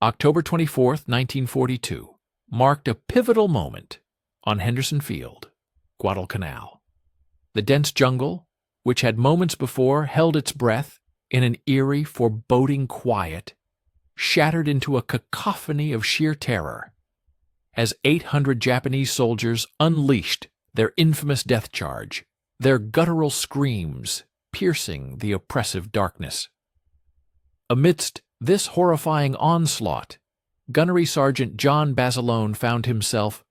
October 24, 1942, marked a pivotal moment on Henderson Field, Guadalcanal. The dense jungle, which had moments before held its breath in an eerie, foreboding quiet, shattered into a cacophony of sheer terror as 800 Japanese soldiers unleashed their infamous death charge, their guttural screams piercing the oppressive darkness. Amidst this horrifying onslaught, Gunnery Sergeant John Basilone found himself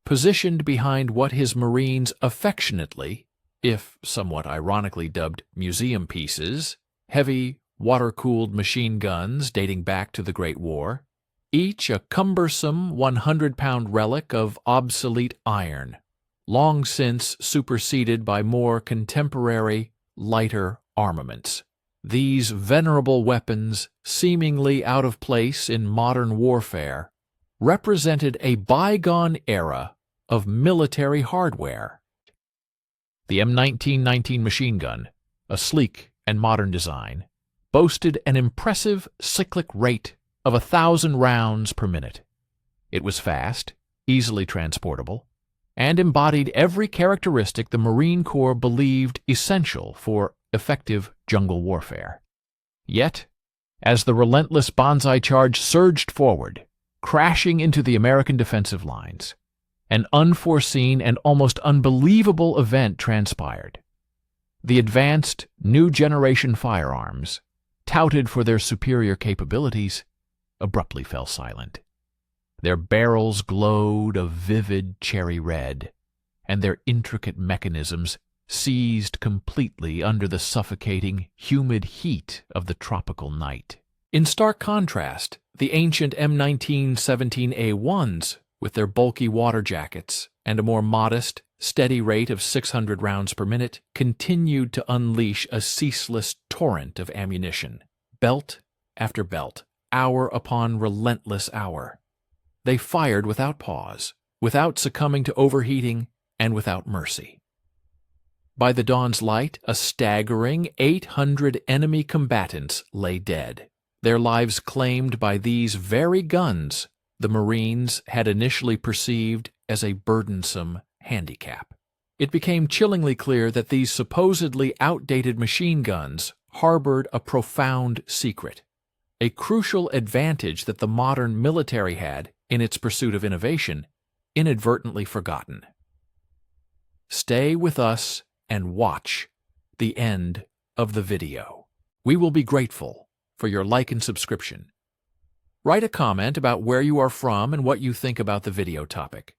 positioned behind what his Marines affectionately, if somewhat ironically dubbed museum pieces, heavy, water-cooled machine guns dating back to the Great War, each a cumbersome 100-pound relic of obsolete iron, long since superseded by more contemporary, lighter armaments. These venerable weapons, seemingly out of place in modern warfare, represented a bygone era of military hardware. The M1919 machine gun, a sleek and modern design, boasted an impressive cyclic rate of 1,000 rounds per minute. It was fast, easily transportable, and embodied every characteristic the Marine Corps believed essential for effective jungle warfare. Yet, as the relentless Banzai charge surged forward, crashing into the American defensive lines, an unforeseen and almost unbelievable event transpired. The advanced, new-generation firearms, touted for their superior capabilities, abruptly fell silent. Their barrels glowed a vivid cherry red, and their intricate mechanisms seized completely under the suffocating, humid heat of the tropical night. In stark contrast, the ancient M1917A1s, with their bulky water jackets and a more modest, steady rate of 600 rounds per minute, continued to unleash a ceaseless torrent of ammunition, belt after belt, hour upon relentless hour. They fired without pause, without succumbing to overheating, and without mercy. By the dawn's light, a staggering 800 enemy combatants lay dead, their lives claimed by these very guns the Marines had initially perceived as a burdensome handicap. It became chillingly clear that these supposedly outdated machine guns harbored a profound secret, a crucial advantage that the modern military had, in its pursuit of innovation, inadvertently forgotten. Stay with us and watch the end of the video. We will be grateful for your like and subscription. Write a comment about where you are from and what you think about the video topic.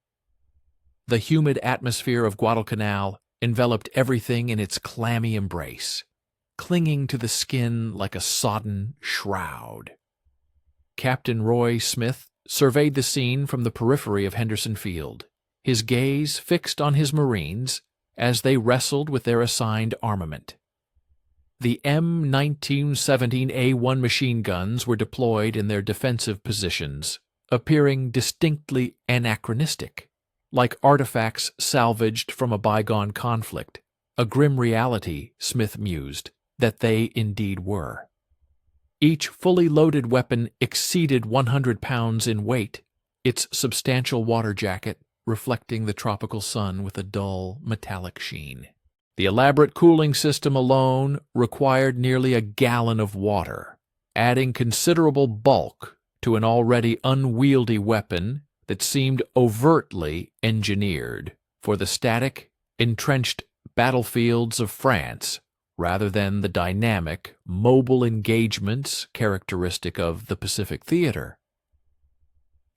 The humid atmosphere of Guadalcanal enveloped everything in its clammy embrace, clinging to the skin like a sodden shroud. Captain Roy Smith surveyed the scene from the periphery of Henderson Field, his gaze fixed on his Marines as they wrestled with their assigned armament. The M1917A1 machine guns were deployed in their defensive positions, appearing distinctly anachronistic, like artifacts salvaged from a bygone conflict, a grim reality, Smith mused, that they indeed were. Each fully loaded weapon exceeded 100 pounds in weight, its substantial water jacket reflecting the tropical sun with a dull, metallic sheen. The elaborate cooling system alone required nearly a gallon of water, adding considerable bulk to an already unwieldy weapon that seemed overtly engineered for the static, entrenched battlefields of France rather than the dynamic, mobile engagements characteristic of the Pacific Theater.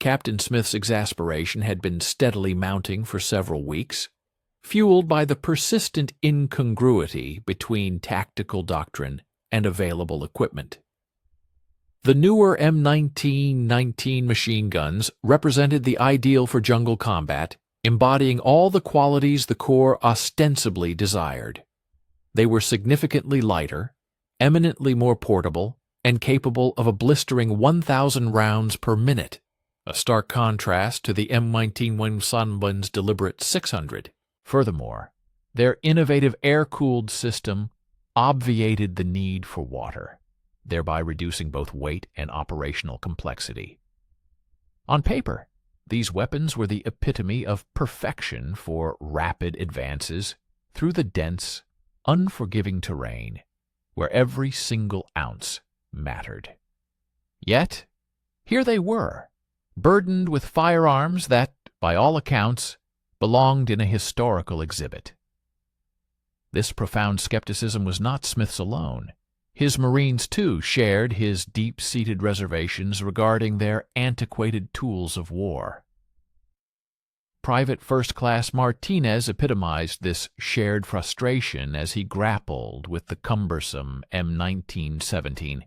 Captain Smith's exasperation had been steadily mounting for several weeks, fueled by the persistent incongruity between tactical doctrine and available equipment. The newer M1919 machine guns represented the ideal for jungle combat, embodying all the qualities the Corps ostensibly desired. They were significantly lighter, eminently more portable, and capable of a blistering 1,000 rounds per minute, a stark contrast to the M1917's deliberate 600. Furthermore, their innovative air-cooled system obviated the need for water. thereby reducing both weight and operational complexity. On paper, these weapons were the epitome of perfection for rapid advances through the dense, unforgiving terrain where every single ounce mattered. Yet, here they were, burdened with firearms that, by all accounts, belonged in a historical exhibit. This profound skepticism was not Smith's alone. His Marines, too, shared his deep-seated reservations regarding their antiquated tools of war. Private First Class Martinez epitomized this shared frustration as he grappled with the cumbersome M1917,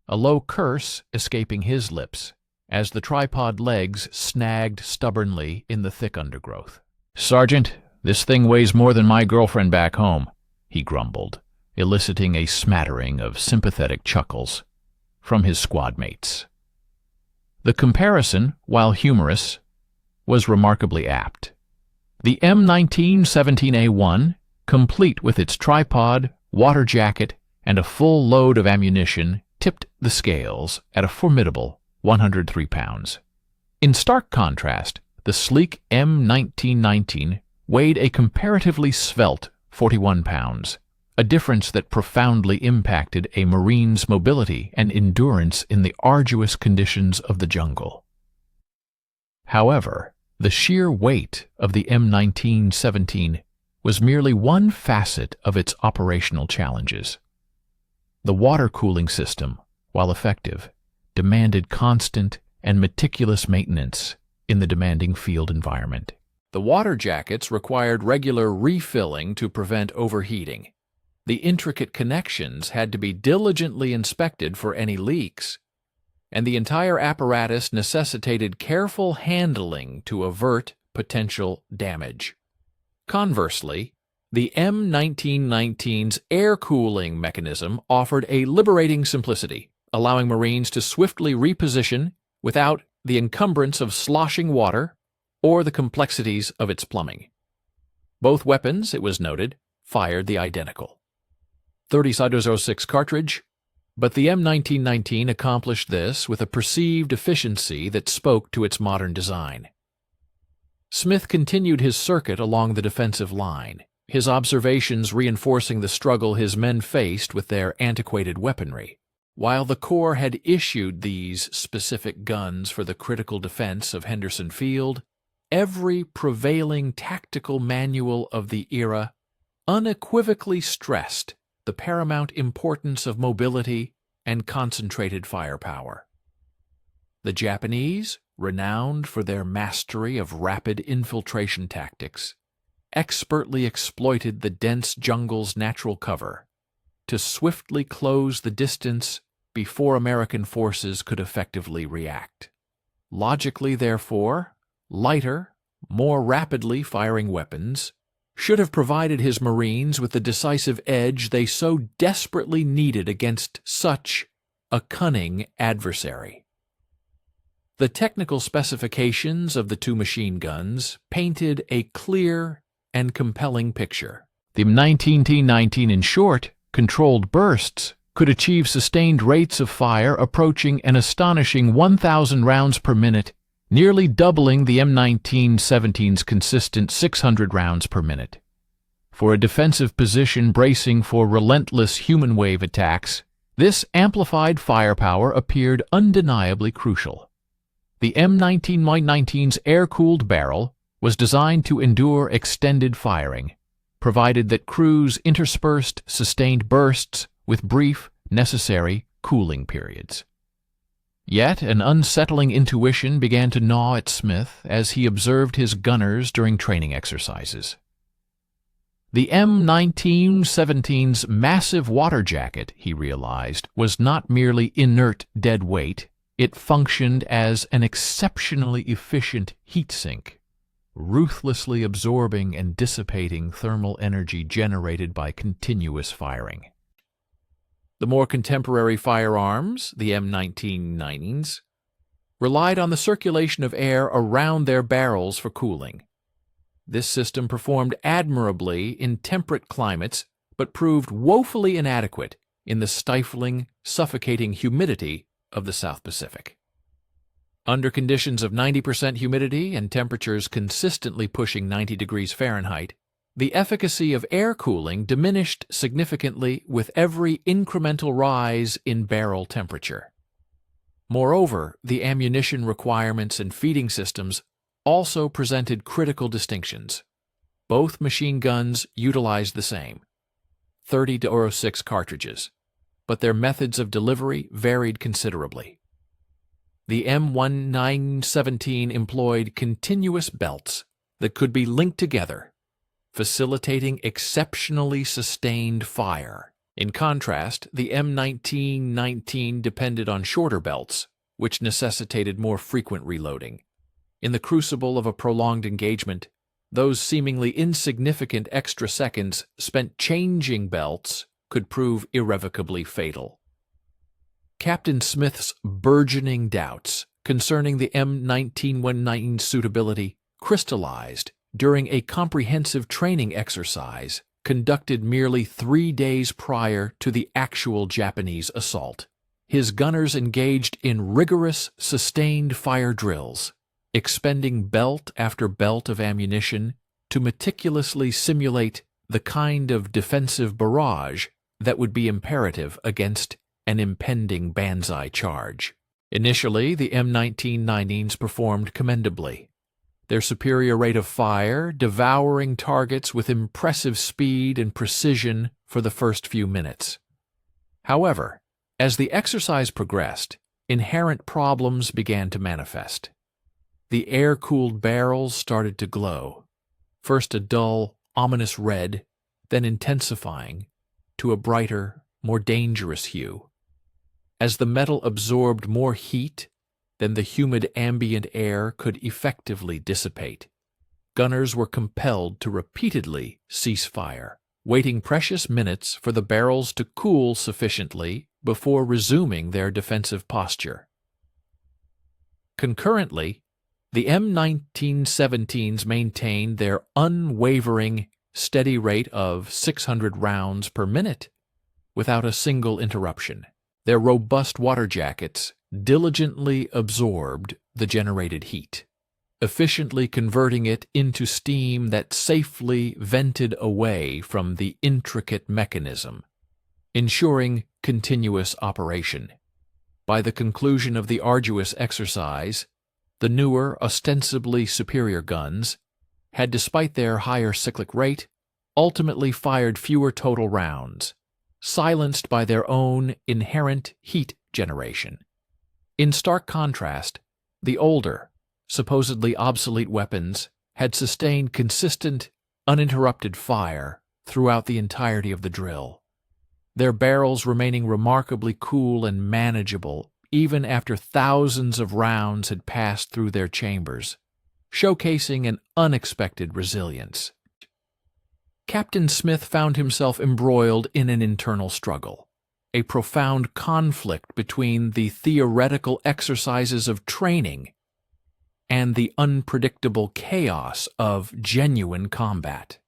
a low curse escaping his lips as the tripod legs snagged stubbornly in the thick undergrowth. "Sergeant, this thing weighs more than my girlfriend back home," he grumbled, eliciting a smattering of sympathetic chuckles from his squad mates. The comparison, while humorous, was remarkably apt. The M1917A1, complete with its tripod, water jacket, and a full load of ammunition, tipped the scales at a formidable 103 pounds. In stark contrast, the sleek M1919 weighed a comparatively svelte 41 pounds, a difference that profoundly impacted a Marine's mobility and endurance in the arduous conditions of the jungle. However, the sheer weight of the M1917 was merely one facet of its operational challenges. The water cooling system, while effective, demanded constant and meticulous maintenance in the demanding field environment. The water jackets required regular refilling to prevent overheating. The intricate connections had to be diligently inspected for any leaks, and the entire apparatus necessitated careful handling to avert potential damage. Conversely, the M1919's air cooling mechanism offered a liberating simplicity, allowing Marines to swiftly reposition without the encumbrance of sloshing water or the complexities of its plumbing. Both weapons, it was noted, fired the identical 30-06 cartridge, but the M1919 accomplished this with a perceived efficiency that spoke to its modern design. Smith continued his circuit along the defensive line, his observations reinforcing the struggle his men faced with their antiquated weaponry. While the Corps had issued these specific guns for the critical defense of Henderson Field, every prevailing tactical manual of the era unequivocally stressed the paramount importance of mobility and concentrated firepower. The Japanese, renowned for their mastery of rapid infiltration tactics, expertly exploited the dense jungle's natural cover to swiftly close the distance before American forces could effectively react. Logically, therefore, lighter, more rapidly firing weapons should have provided his Marines with the decisive edge they so desperately needed against such a cunning adversary. The technical specifications of the two machine guns painted a clear and compelling picture. The M1919, in short, controlled bursts, could achieve sustained rates of fire approaching an astonishing 1,000 rounds per minute, nearly doubling the M1917's consistent 600 rounds per minute. For a defensive position bracing for relentless human wave attacks, this amplified firepower appeared undeniably crucial. The M1919's air-cooled barrel was designed to endure extended firing, provided that crews interspersed sustained bursts with brief, necessary cooling periods. Yet an unsettling intuition began to gnaw at Smith as he observed his gunners during training exercises. The M1917's massive water jacket, he realized, was not merely inert dead weight, it functioned as an exceptionally efficient heat sink, ruthlessly absorbing and dissipating thermal energy generated by continuous firing. The more contemporary firearms, the M1990s, relied on the circulation of air around their barrels for cooling. This system performed admirably in temperate climates, but proved woefully inadequate in the stifling, suffocating humidity of the South Pacific. Under conditions of 90% humidity and temperatures consistently pushing 90 degrees Fahrenheit, the efficacy of air cooling diminished significantly with every incremental rise in barrel temperature. Moreover, the ammunition requirements and feeding systems also presented critical distinctions. Both machine guns utilized the same 30-06 cartridges, but their methods of delivery varied considerably. The M1917 employed continuous belts that could be linked together, facilitating exceptionally sustained fire. In contrast, the M1919 depended on shorter belts, which necessitated more frequent reloading. In the crucible of a prolonged engagement, those seemingly insignificant extra seconds spent changing belts could prove irrevocably fatal. Captain Smith's burgeoning doubts concerning the M1919's suitability crystallized during a comprehensive training exercise conducted merely 3 days prior to the actual Japanese assault. His gunners engaged in rigorous, sustained fire drills, expending belt after belt of ammunition to meticulously simulate the kind of defensive barrage that would be imperative against an impending Banzai charge. Initially, the M1919s performed commendably, their superior rate of fire devouring targets with impressive speed and precision for the first few minutes. However, as the exercise progressed, inherent problems began to manifest. The air-cooled barrels started to glow, first a dull, ominous red, then intensifying to a brighter, more dangerous hue. As the metal absorbed more heat than the humid ambient air could effectively dissipate, gunners were compelled to repeatedly cease fire, waiting precious minutes for the barrels to cool sufficiently before resuming their defensive posture. Concurrently, the M1917s maintained their unwavering, steady rate of 600 rounds per minute without a single interruption. Their robust water jackets diligently absorbed the generated heat, efficiently converting it into steam that safely vented away from the intricate mechanism, ensuring continuous operation. By the conclusion of the arduous exercise, the newer, ostensibly superior guns had, despite their higher cyclic rate, ultimately fired fewer total rounds, silenced by their own inherent heat generation. In stark contrast, the older, supposedly obsolete weapons had sustained consistent, uninterrupted fire throughout the entirety of the drill, their barrels remaining remarkably cool and manageable even after thousands of rounds had passed through their chambers, showcasing an unexpected resilience. Captain Smith found himself embroiled in an internal struggle, a profound conflict between the theoretical exercises of training and the unpredictable chaos of genuine combat.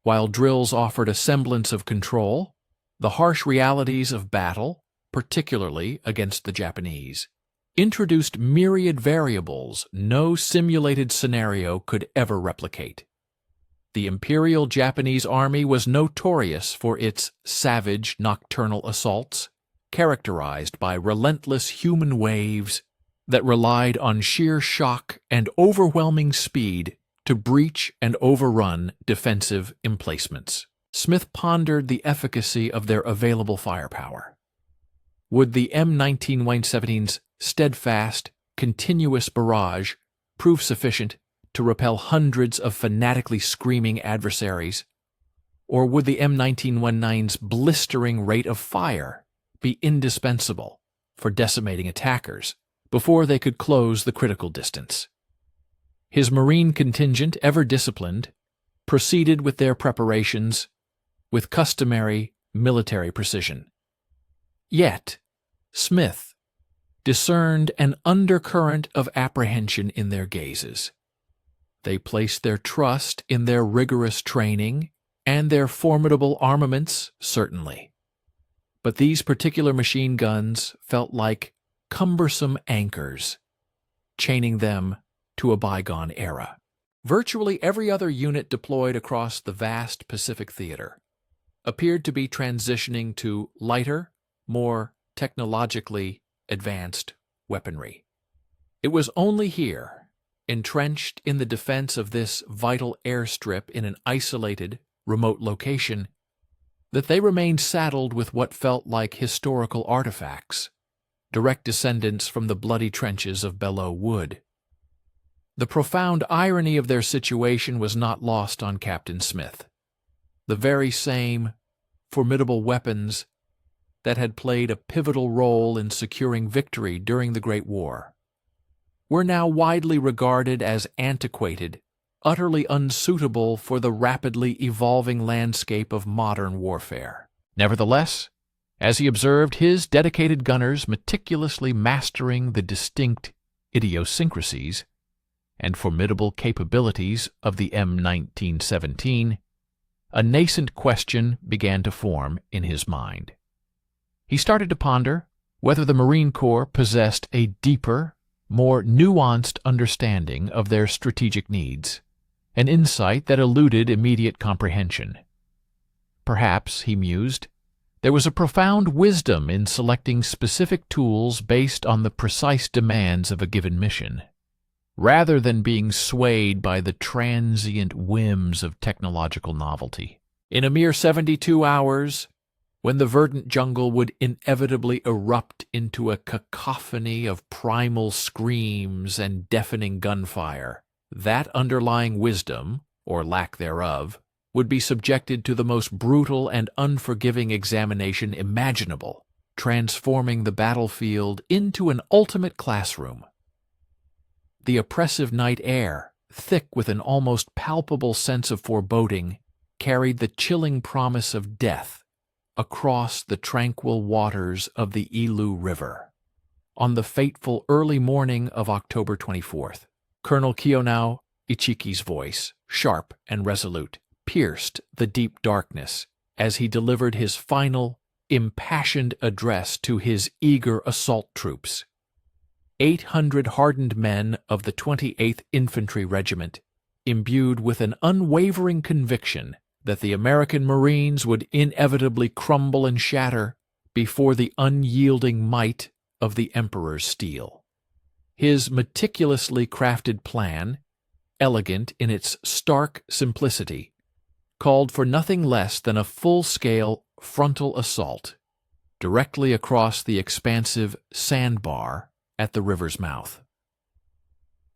While drills offered a semblance of control, the harsh realities of battle, particularly against the Japanese, introduced myriad variables no simulated scenario could ever replicate. The Imperial Japanese Army was notorious for its savage nocturnal assaults, characterized by relentless human waves that relied on sheer shock and overwhelming speed to breach and overrun defensive emplacements. Smith pondered the efficacy of their available firepower. Would the M1917's steadfast, continuous barrage prove sufficient to repel hundreds of fanatically screaming adversaries, or would the M1919's blistering rate of fire be indispensable for decimating attackers before they could close the critical distance? His Marine contingent, ever disciplined, proceeded with their preparations with customary military precision. Yet, Smith discerned an undercurrent of apprehension in their gazes. They placed their trust in their rigorous training and their formidable armaments, certainly. But these particular machine guns felt like cumbersome anchors, chaining them to a bygone era. Virtually every other unit deployed across the vast Pacific theater appeared to be transitioning to lighter, more technologically advanced weaponry. It was only here, entrenched in the defense of this vital airstrip in an isolated, remote location, that they remained saddled with what felt like historical artifacts, direct descendants from the bloody trenches of Belleau Wood. The profound irony of their situation was not lost on Captain Smith. The very same formidable weapons that had played a pivotal role in securing victory during the Great War were now widely regarded as antiquated, utterly unsuitable for the rapidly evolving landscape of modern warfare. Nevertheless, as he observed his dedicated gunners meticulously mastering the distinct idiosyncrasies and formidable capabilities of the M1917, a nascent question began to form in his mind. He started to ponder whether the Marine Corps possessed a deeper, more nuanced understanding of their strategic needs, an insight that eluded immediate comprehension. Perhaps, he mused, there was a profound wisdom in selecting specific tools based on the precise demands of a given mission, rather than being swayed by the transient whims of technological novelty. In a mere 72 hours, when the verdant jungle would inevitably erupt into a cacophony of primal screams and deafening gunfire, that underlying wisdom, or lack thereof, would be subjected to the most brutal and unforgiving examination imaginable, transforming the battlefield into an ultimate classroom. The oppressive night air, thick with an almost palpable sense of foreboding, carried the chilling promise of death across the tranquil waters of the Ilu River. On the fateful early morning of October 24th, Colonel Kiyonao Ichiki's voice, sharp and resolute, pierced the deep darkness as he delivered his final, impassioned address to his eager assault troops. 800 hardened men of the 28th Infantry Regiment, imbued with an unwavering conviction that the American Marines would inevitably crumble and shatter before the unyielding might of the Emperor's steel. His meticulously crafted plan, elegant in its stark simplicity, called for nothing less than a full-scale frontal assault directly across the expansive sandbar at the river's mouth.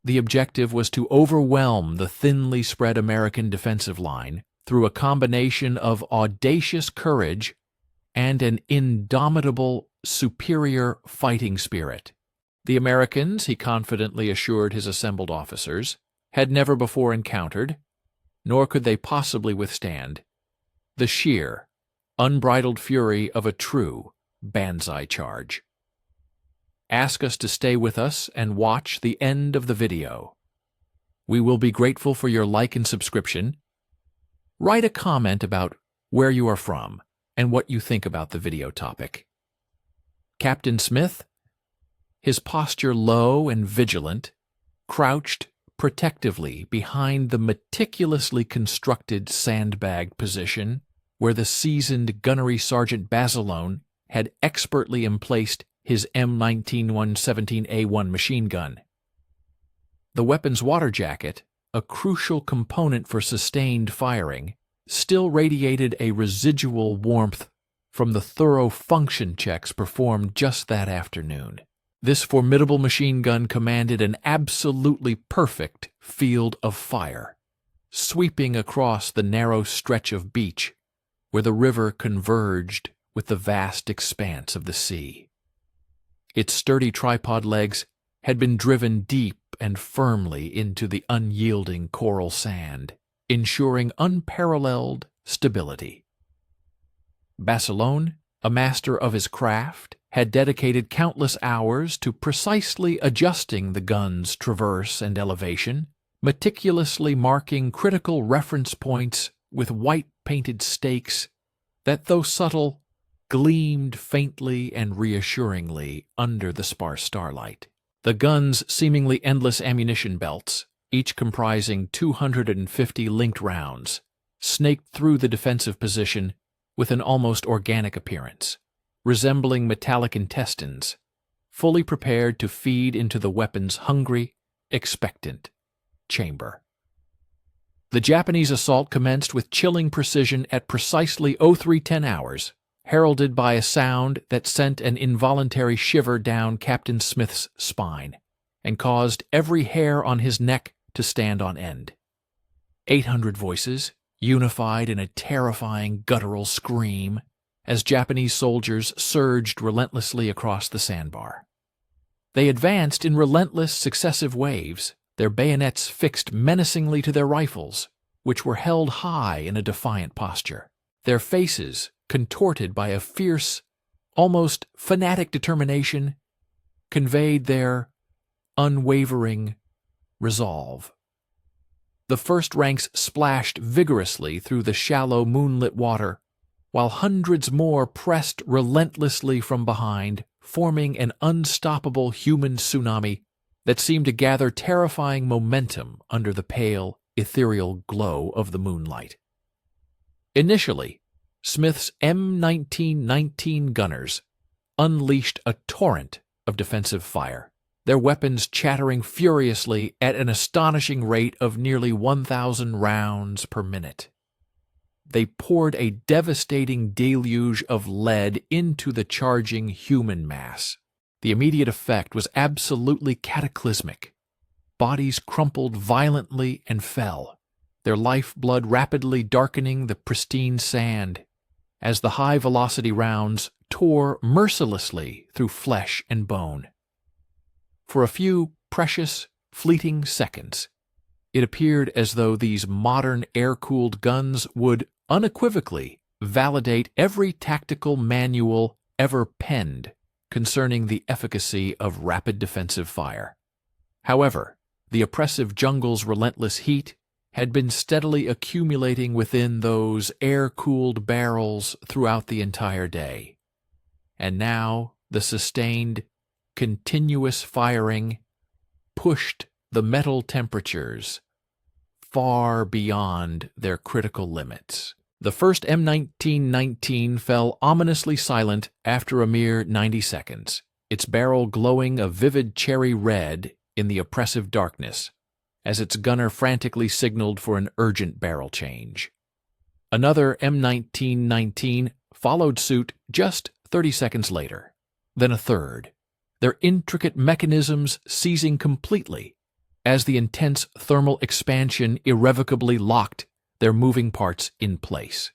The objective was to overwhelm the thinly spread American defensive line through a combination of audacious courage and an indomitable, superior fighting spirit. The Americans, he confidently assured his assembled officers, had never before encountered, nor could they possibly withstand, the sheer, unbridled fury of a true Banzai charge. Ask us to stay with us and watch the end of the video. We will be grateful for your like and subscription. Write a comment about where you are from and what you think about the video topic. Captain Smith, his posture low and vigilant, crouched protectively behind the meticulously constructed sandbag position where the seasoned gunnery sergeant Basilone had expertly emplaced his M1917A1 machine gun. The weapon's water jacket, a crucial component for sustained firing, still radiated a residual warmth from the thorough function checks performed just that afternoon. This formidable machine gun commanded an absolutely perfect field of fire, sweeping across the narrow stretch of beach where the river converged with the vast expanse of the sea. Its sturdy tripod legs had been driven deep and firmly into the unyielding coral sand, ensuring unparalleled stability. Basilone, a master of his craft, had dedicated countless hours to precisely adjusting the gun's traverse and elevation, meticulously marking critical reference points with white-painted stakes that, though subtle, gleamed faintly and reassuringly under the sparse starlight. The guns' seemingly endless ammunition belts, each comprising 250 linked rounds, snaked through the defensive position with an almost organic appearance, resembling metallic intestines, fully prepared to feed into the weapon's hungry, expectant chamber. The Japanese assault commenced with chilling precision at precisely 0310 hours, heralded by a sound that sent an involuntary shiver down Captain Smith's spine and caused every hair on his neck to stand on end. 800 voices, unified in a terrifying guttural scream, as Japanese soldiers surged relentlessly across the sandbar. They advanced in relentless successive waves, their bayonets fixed menacingly to their rifles, which were held high in a defiant posture, their faces contorted by a fierce, almost fanatic determination, conveyed their unwavering resolve. The first ranks splashed vigorously through the shallow moonlit water, while hundreds more pressed relentlessly from behind, forming an unstoppable human tsunami that seemed to gather terrifying momentum under the pale, ethereal glow of the moonlight. Initially, Smith's M1919 gunners unleashed a torrent of defensive fire, their weapons chattering furiously at an astonishing rate of nearly 1,000 rounds per minute. They poured a devastating deluge of lead into the charging human mass. The immediate effect was absolutely cataclysmic. Bodies crumpled violently and fell, their lifeblood rapidly darkening the pristine sand, as the high-velocity rounds tore mercilessly through flesh and bone. For a few precious, fleeting seconds, it appeared as though these modern air-cooled guns would unequivocally validate every tactical manual ever penned concerning the efficacy of rapid defensive fire. However, the oppressive jungle's relentless heat had been steadily accumulating within those air-cooled barrels throughout the entire day, and now the sustained, continuous firing pushed the metal temperatures far beyond their critical limits. The first M1919 fell ominously silent after a mere 90 seconds, its barrel glowing a vivid cherry red in the oppressive darkness, as its gunner frantically signaled for an urgent barrel change. Another M1919 followed suit just 30 seconds later, then a third, their intricate mechanisms seizing completely as the intense thermal expansion irrevocably locked their moving parts in place.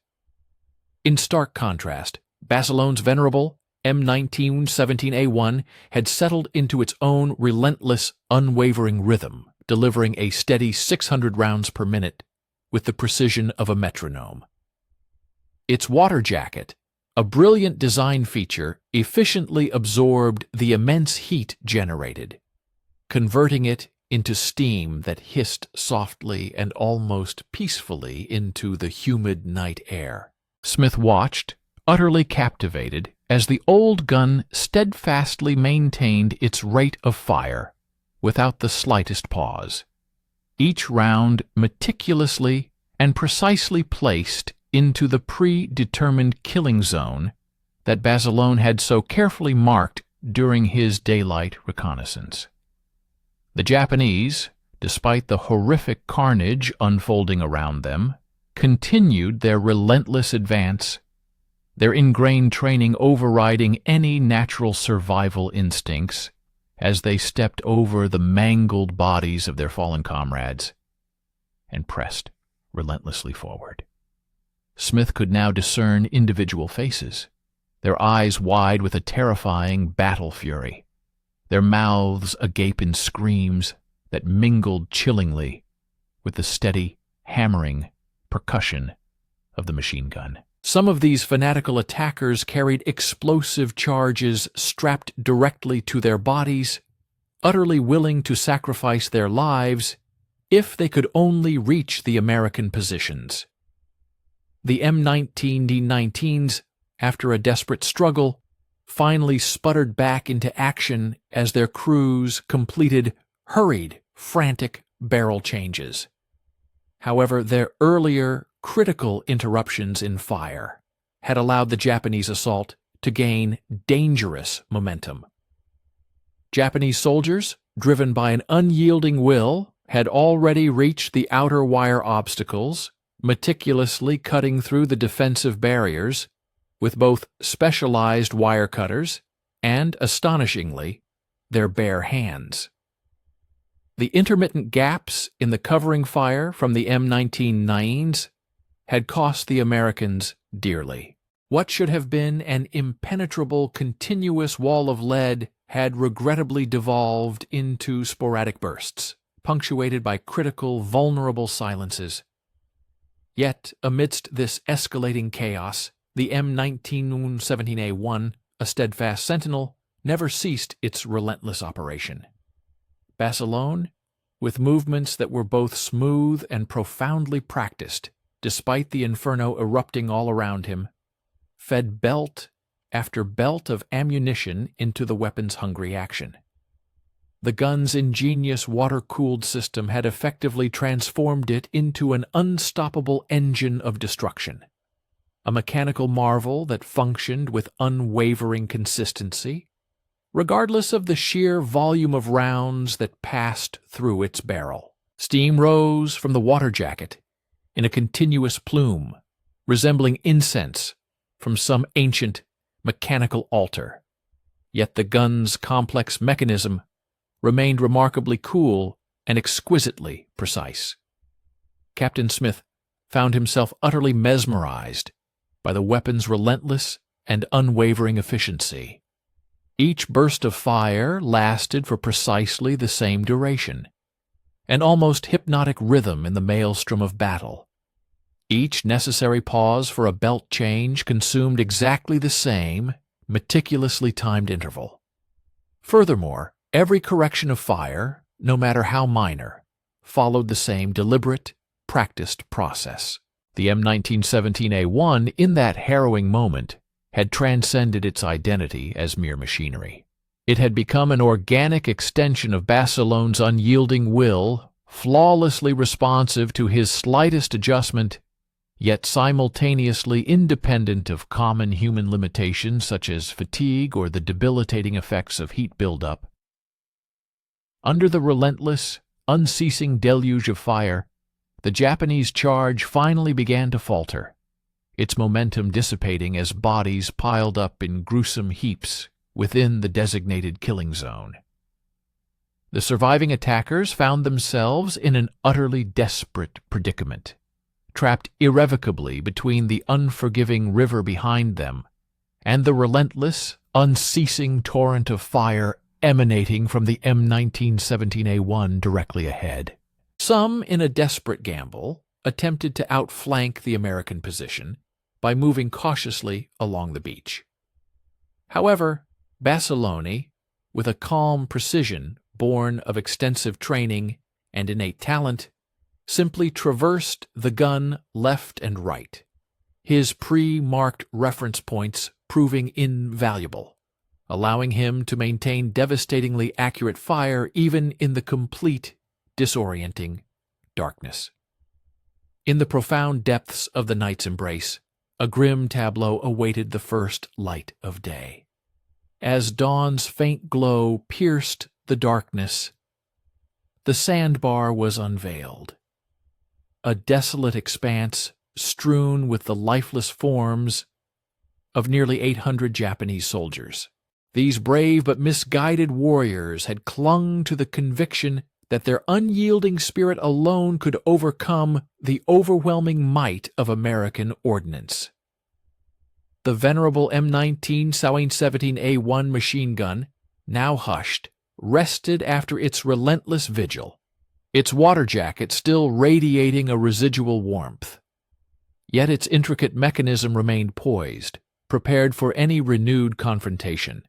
In stark contrast, Basilon's venerable M1917A1 had settled into its own relentless, unwavering rhythm, delivering a steady 600 rounds per minute with the precision of a metronome. Its water jacket, a brilliant design feature, efficiently absorbed the immense heat generated, converting it into steam that hissed softly and almost peacefully into the humid night air. Smith watched, utterly captivated, as the old gun steadfastly maintained its rate of fire, without the slightest pause, each round meticulously and precisely placed into the predetermined killing zone that Basilone had so carefully marked during his daylight reconnaissance. The Japanese, despite the horrific carnage unfolding around them, continued their relentless advance, their ingrained training overriding any natural survival instincts as they stepped over the mangled bodies of their fallen comrades and pressed relentlessly forward. Smith could now discern individual faces, their eyes wide with a terrifying battle fury, their mouths agape in screams that mingled chillingly with the steady, hammering percussion of the machine gun. Some of these fanatical attackers carried explosive charges strapped directly to their bodies, utterly willing to sacrifice their lives if they could only reach the American positions. The M19D19s after a desperate struggle, finally sputtered back into action as their crews completed hurried, frantic barrel changes. However, their earlier critical interruptions in fire had allowed the Japanese assault to gain dangerous momentum. Japanese soldiers, driven by an unyielding will, had already reached the outer wire obstacles, meticulously cutting through the defensive barriers with both specialized wire cutters and, astonishingly, their bare hands. The intermittent gaps in the covering fire from the M19-9s had cost the Americans dearly. What should have been an impenetrable continuous wall of lead had regrettably devolved into sporadic bursts, punctuated by critical, vulnerable silences. Yet, amidst this escalating chaos, the M1917A1, a steadfast sentinel, never ceased its relentless operation. Basilone, with movements that were both smooth and profoundly practiced, despite the inferno erupting all around him, fed belt after belt of ammunition into the weapon's hungry action. The gun's ingenious water-cooled system had effectively transformed it into an unstoppable engine of destruction, a mechanical marvel that functioned with unwavering consistency, regardless of the sheer volume of rounds that passed through its barrel. Steam rose from the water jacket in a continuous plume, resembling incense from some ancient mechanical altar. Yet the gun's complex mechanism remained remarkably cool and exquisitely precise. Captain Smith found himself utterly mesmerized by the weapon's relentless and unwavering efficiency. Each burst of fire lasted for precisely the same duration, an almost hypnotic rhythm in the maelstrom of battle. Each necessary pause for a belt change consumed exactly the same, meticulously timed interval. Furthermore, every correction of fire, no matter how minor, followed the same deliberate, practiced process. The M1917A1, in that harrowing moment, had transcended its identity as mere machinery. It had become an organic extension of Basilone's unyielding will, flawlessly responsive to his slightest adjustment, yet simultaneously independent of common human limitations such as fatigue or the debilitating effects of heat buildup. Under the relentless, unceasing deluge of fire, the Japanese charge finally began to falter, its momentum dissipating as bodies piled up in gruesome heaps within the designated killing zone. The surviving attackers found themselves in an utterly desperate predicament, trapped irrevocably between the unforgiving river behind them and the relentless, unceasing torrent of fire emanating from the M1917A1 directly ahead. Some, in a desperate gamble, attempted to outflank the American position by moving cautiously along the beach. However, Basilone, with a calm precision born of extensive training and innate talent, simply traversed the gun left and right, his pre-marked reference points proving invaluable, allowing him to maintain devastatingly accurate fire even in the complete, disorienting darkness. In the profound depths of the night's embrace, a grim tableau awaited the first light of day. As dawn's faint glow pierced the darkness, the sandbar was unveiled, a desolate expanse strewn with the lifeless forms of nearly 800 Japanese soldiers. These brave but misguided warriors had clung to the conviction that their unyielding spirit alone could overcome the overwhelming might of American ordnance. The venerable M1917A1 machine gun, now hushed, rested after its relentless vigil, its water jacket still radiating a residual warmth. Yet its intricate mechanism remained poised, prepared for any renewed confrontation.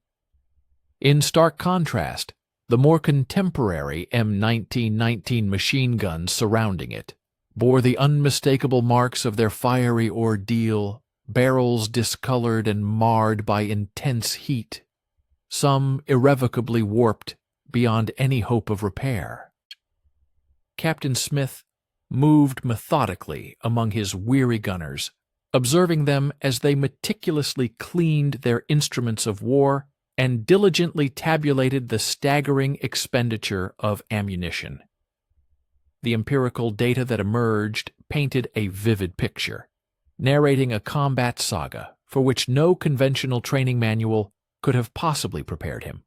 In stark contrast, the more contemporary M1919 machine guns surrounding it bore the unmistakable marks of their fiery ordeal barrels discolored and marred by intense heat, some irrevocably warped beyond any hope of repair. Captain Smith moved methodically among his weary gunners, observing them as they meticulously cleaned their instruments of war and diligently tabulated the staggering expenditure of ammunition. The empirical data that emerged painted a vivid picture, narrating a combat saga for which no conventional training manual could have possibly prepared him.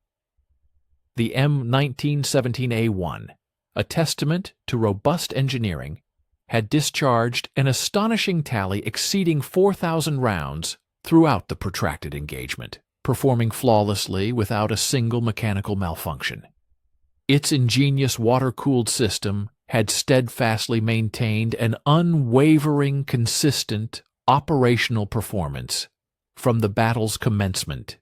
The M1917A1, a testament to robust engineering, had discharged an astonishing tally exceeding 4,000 rounds throughout the protracted engagement, performing flawlessly without a single mechanical malfunction. Its ingenious water-cooled system had steadfastly maintained an unwavering, consistent, operational performance from the battle's commencement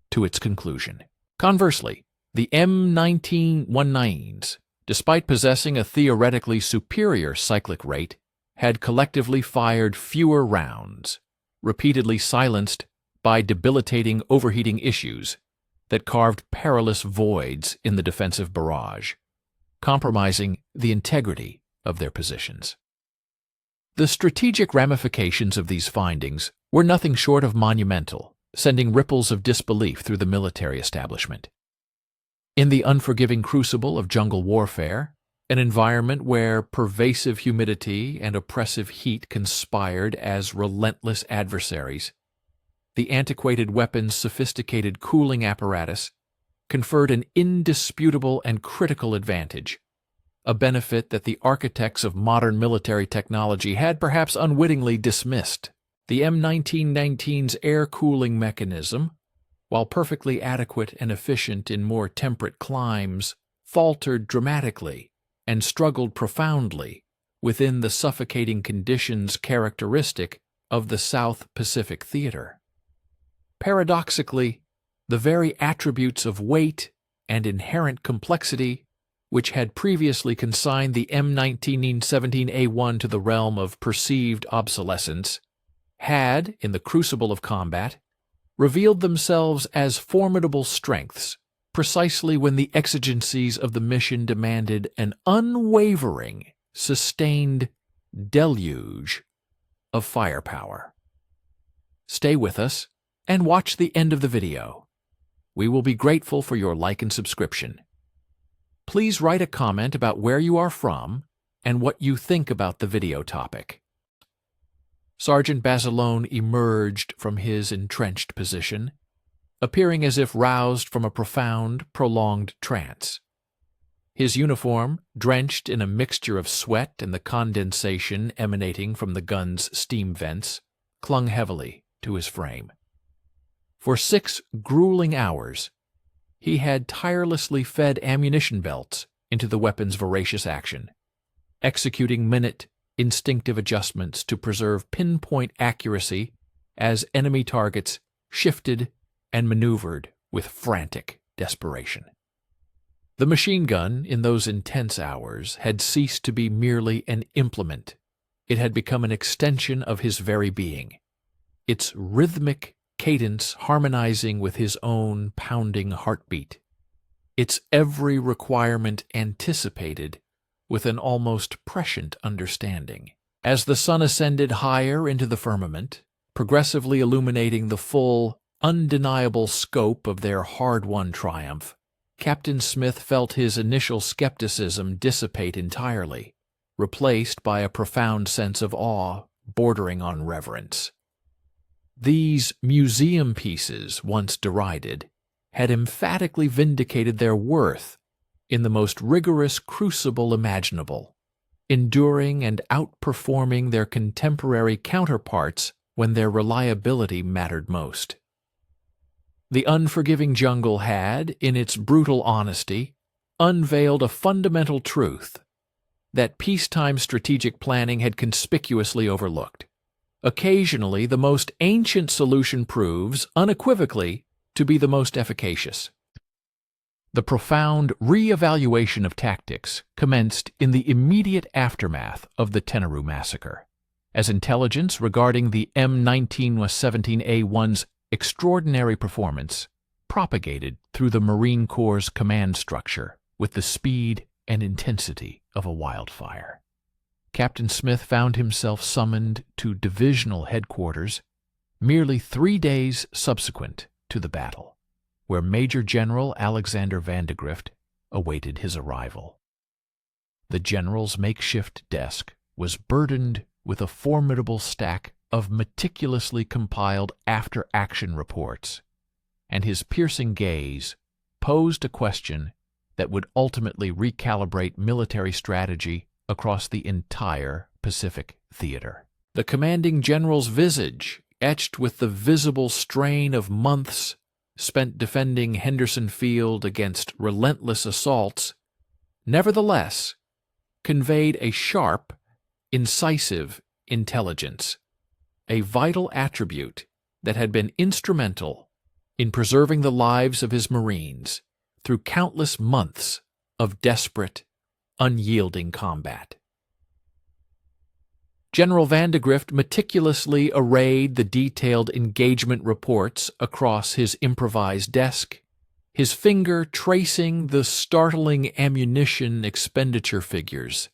to its conclusion. Conversely, the M1919s, despite possessing a theoretically superior cyclic rate, had collectively fired fewer rounds, repeatedly silenced by debilitating overheating issues that carved perilous voids in the defensive barrage, compromising the integrity of their positions. The strategic ramifications of these findings were nothing short of monumental, sending ripples of disbelief through the military establishment. In the unforgiving crucible of jungle warfare, an environment where pervasive humidity and oppressive heat conspired as relentless adversaries, the antiquated weapon's sophisticated cooling apparatus conferred an indisputable and critical advantage, a benefit that the architects of modern military technology had perhaps unwittingly dismissed. The M1919's air cooling mechanism, while perfectly adequate and efficient in more temperate climes, faltered dramatically and struggled profoundly within the suffocating conditions characteristic of the South Pacific theater. Paradoxically, the very attributes of weight and inherent complexity which had previously consigned the M1917A1 to the realm of perceived obsolescence had, in the crucible of combat, revealed themselves as formidable strengths precisely when the exigencies of the mission demanded an unwavering, sustained deluge of firepower. Stay with us and watch the end of the video. We will be grateful for your like and subscription. Please write a comment about where you are from and what you think about the video topic. Sergeant Basilone emerged from his entrenched position, appearing as if roused from a profound, prolonged trance. His uniform, drenched in a mixture of sweat and the condensation emanating from the gun's steam vents, clung heavily to his frame. For 6 grueling hours, he had tirelessly fed ammunition belts into the weapon's voracious action, executing minute, instinctive adjustments to preserve pinpoint accuracy as enemy targets shifted and maneuvered with frantic desperation. The machine gun in those intense hours had ceased to be merely an implement. It had become an extension of his very being, its rhythmic cadence harmonizing with his own pounding heartbeat, its every requirement anticipated with an almost prescient understanding. As the sun ascended higher into the firmament, progressively illuminating the full, undeniable scope of their hard-won triumph, Captain Smith felt his initial skepticism dissipate entirely, replaced by a profound sense of awe bordering on reverence. These museum pieces, once derided, had emphatically vindicated their worth in the most rigorous crucible imaginable, enduring and outperforming their contemporary counterparts when their reliability mattered most. The unforgiving jungle had, in its brutal honesty, unveiled a fundamental truth that peacetime strategic planning had conspicuously overlooked. Occasionally, the most ancient solution proves, unequivocally, to be the most efficacious. The profound re-evaluation of tactics commenced in the immediate aftermath of the Tenarue massacre. as intelligence regarding the M1917A1's extraordinary performance propagated through the Marine Corps' command structure with the speed and intensity of a wildfire. Captain Smith found himself summoned to divisional headquarters merely 3 days subsequent to the battle, where Major General Alexander Vandegrift awaited his arrival. The general's makeshift desk was burdened with a formidable stack of meticulously compiled after-action reports, and his piercing gaze posed a question that would ultimately recalibrate military strategy across the entire Pacific theater. The commanding general's visage, etched with the visible strain of months spent defending Henderson Field against relentless assaults, nevertheless conveyed a sharp, incisive intelligence, a vital attribute that had been instrumental in preserving the lives of his Marines through countless months of desperate, unyielding combat. General Vandegrift meticulously arrayed the detailed engagement reports across his improvised desk, his finger tracing the startling ammunition expenditure figures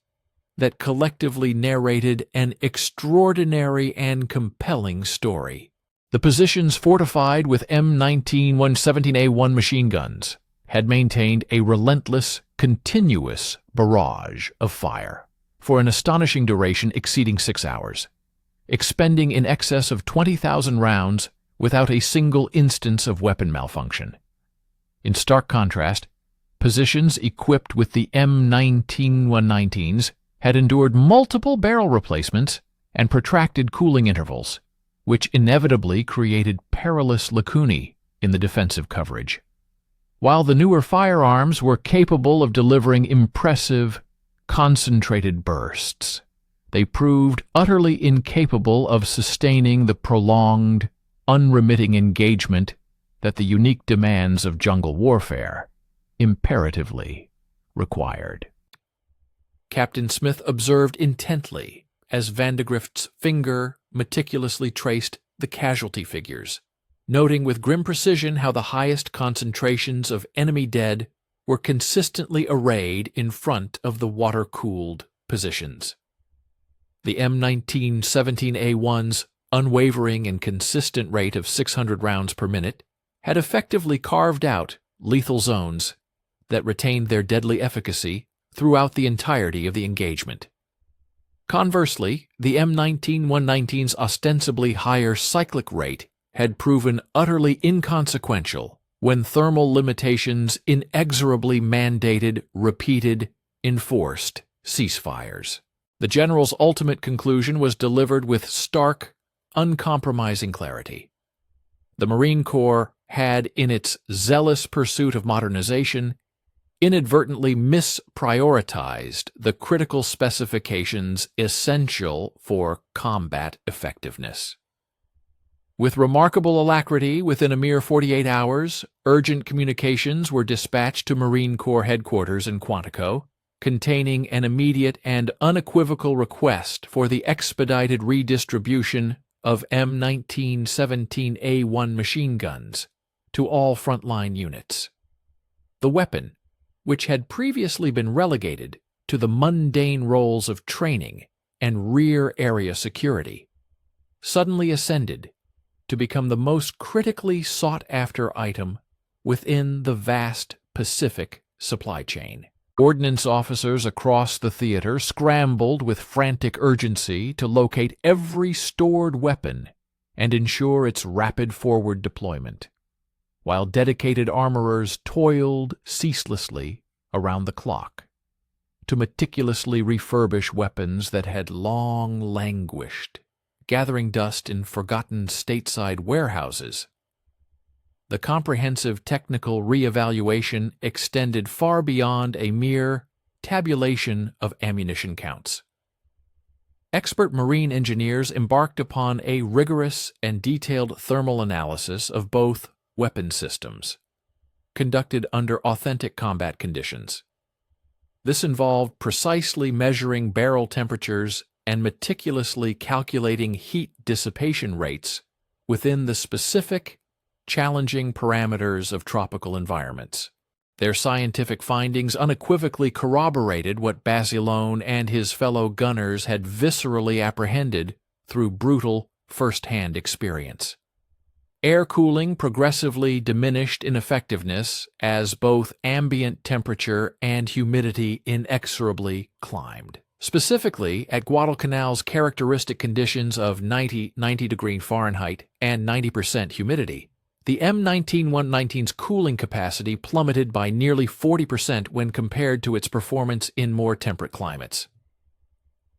that collectively narrated an extraordinary and compelling story. The positions fortified with M19-117A1 machine guns had maintained a relentless, continuous barrage of fire for an astonishing duration exceeding 6 hours, expending in excess of 20,000 rounds without a single instance of weapon malfunction. In stark contrast, positions equipped with the M19-119s had endured multiple barrel replacements and protracted cooling intervals, which inevitably created perilous lacunae in the defensive coverage. While the newer firearms were capable of delivering impressive, concentrated bursts, they proved utterly incapable of sustaining the prolonged, unremitting engagement that the unique demands of jungle warfare imperatively required. Captain Smith observed intently as Vandegrift's finger meticulously traced the casualty figures, noting with grim precision how the highest concentrations of enemy dead were consistently arrayed in front of the water-cooled positions. The M1917A1's unwavering and consistent rate of 600 rounds per minute had effectively carved out lethal zones that retained their deadly efficacy throughout the entirety of the engagement. Conversely, the M19-119's ostensibly higher cyclic rate had proven utterly inconsequential when thermal limitations inexorably mandated repeated, enforced ceasefires. The general's ultimate conclusion was delivered with stark, uncompromising clarity. The Marine Corps had, in its zealous pursuit of modernization, inadvertently misprioritized the critical specifications essential for combat effectiveness. With remarkable alacrity, within a mere 48 hours, urgent communications were dispatched to Marine Corps headquarters in Quantico, containing an immediate and unequivocal request for the expedited redistribution of M1917A1 machine guns to all frontline units. The weapon, which had previously been relegated to the mundane roles of training and rear area security, suddenly ascended to become the most critically sought-after item within the vast Pacific supply chain. Ordnance officers across the theater scrambled with frantic urgency to locate every stored weapon and ensure its rapid forward deployment, while dedicated armorers toiled ceaselessly around the clock to meticulously refurbish weapons that had long languished, gathering dust in forgotten stateside warehouses. The comprehensive technical reevaluation extended far beyond a mere tabulation of ammunition counts. Expert marine engineers embarked upon a rigorous and detailed thermal analysis of both weapon systems, conducted under authentic combat conditions. This involved precisely measuring barrel temperatures and meticulously calculating heat dissipation rates within the specific, challenging parameters of tropical environments. Their scientific findings unequivocally corroborated what Basilone and his fellow gunners had viscerally apprehended through brutal first-hand experience. Air cooling progressively diminished in effectiveness as both ambient temperature and humidity inexorably climbed. Specifically, at Guadalcanal's characteristic conditions of 90 degree Fahrenheit and 90% humidity, the M19-119's cooling capacity plummeted by nearly 40% when compared to its performance in more temperate climates.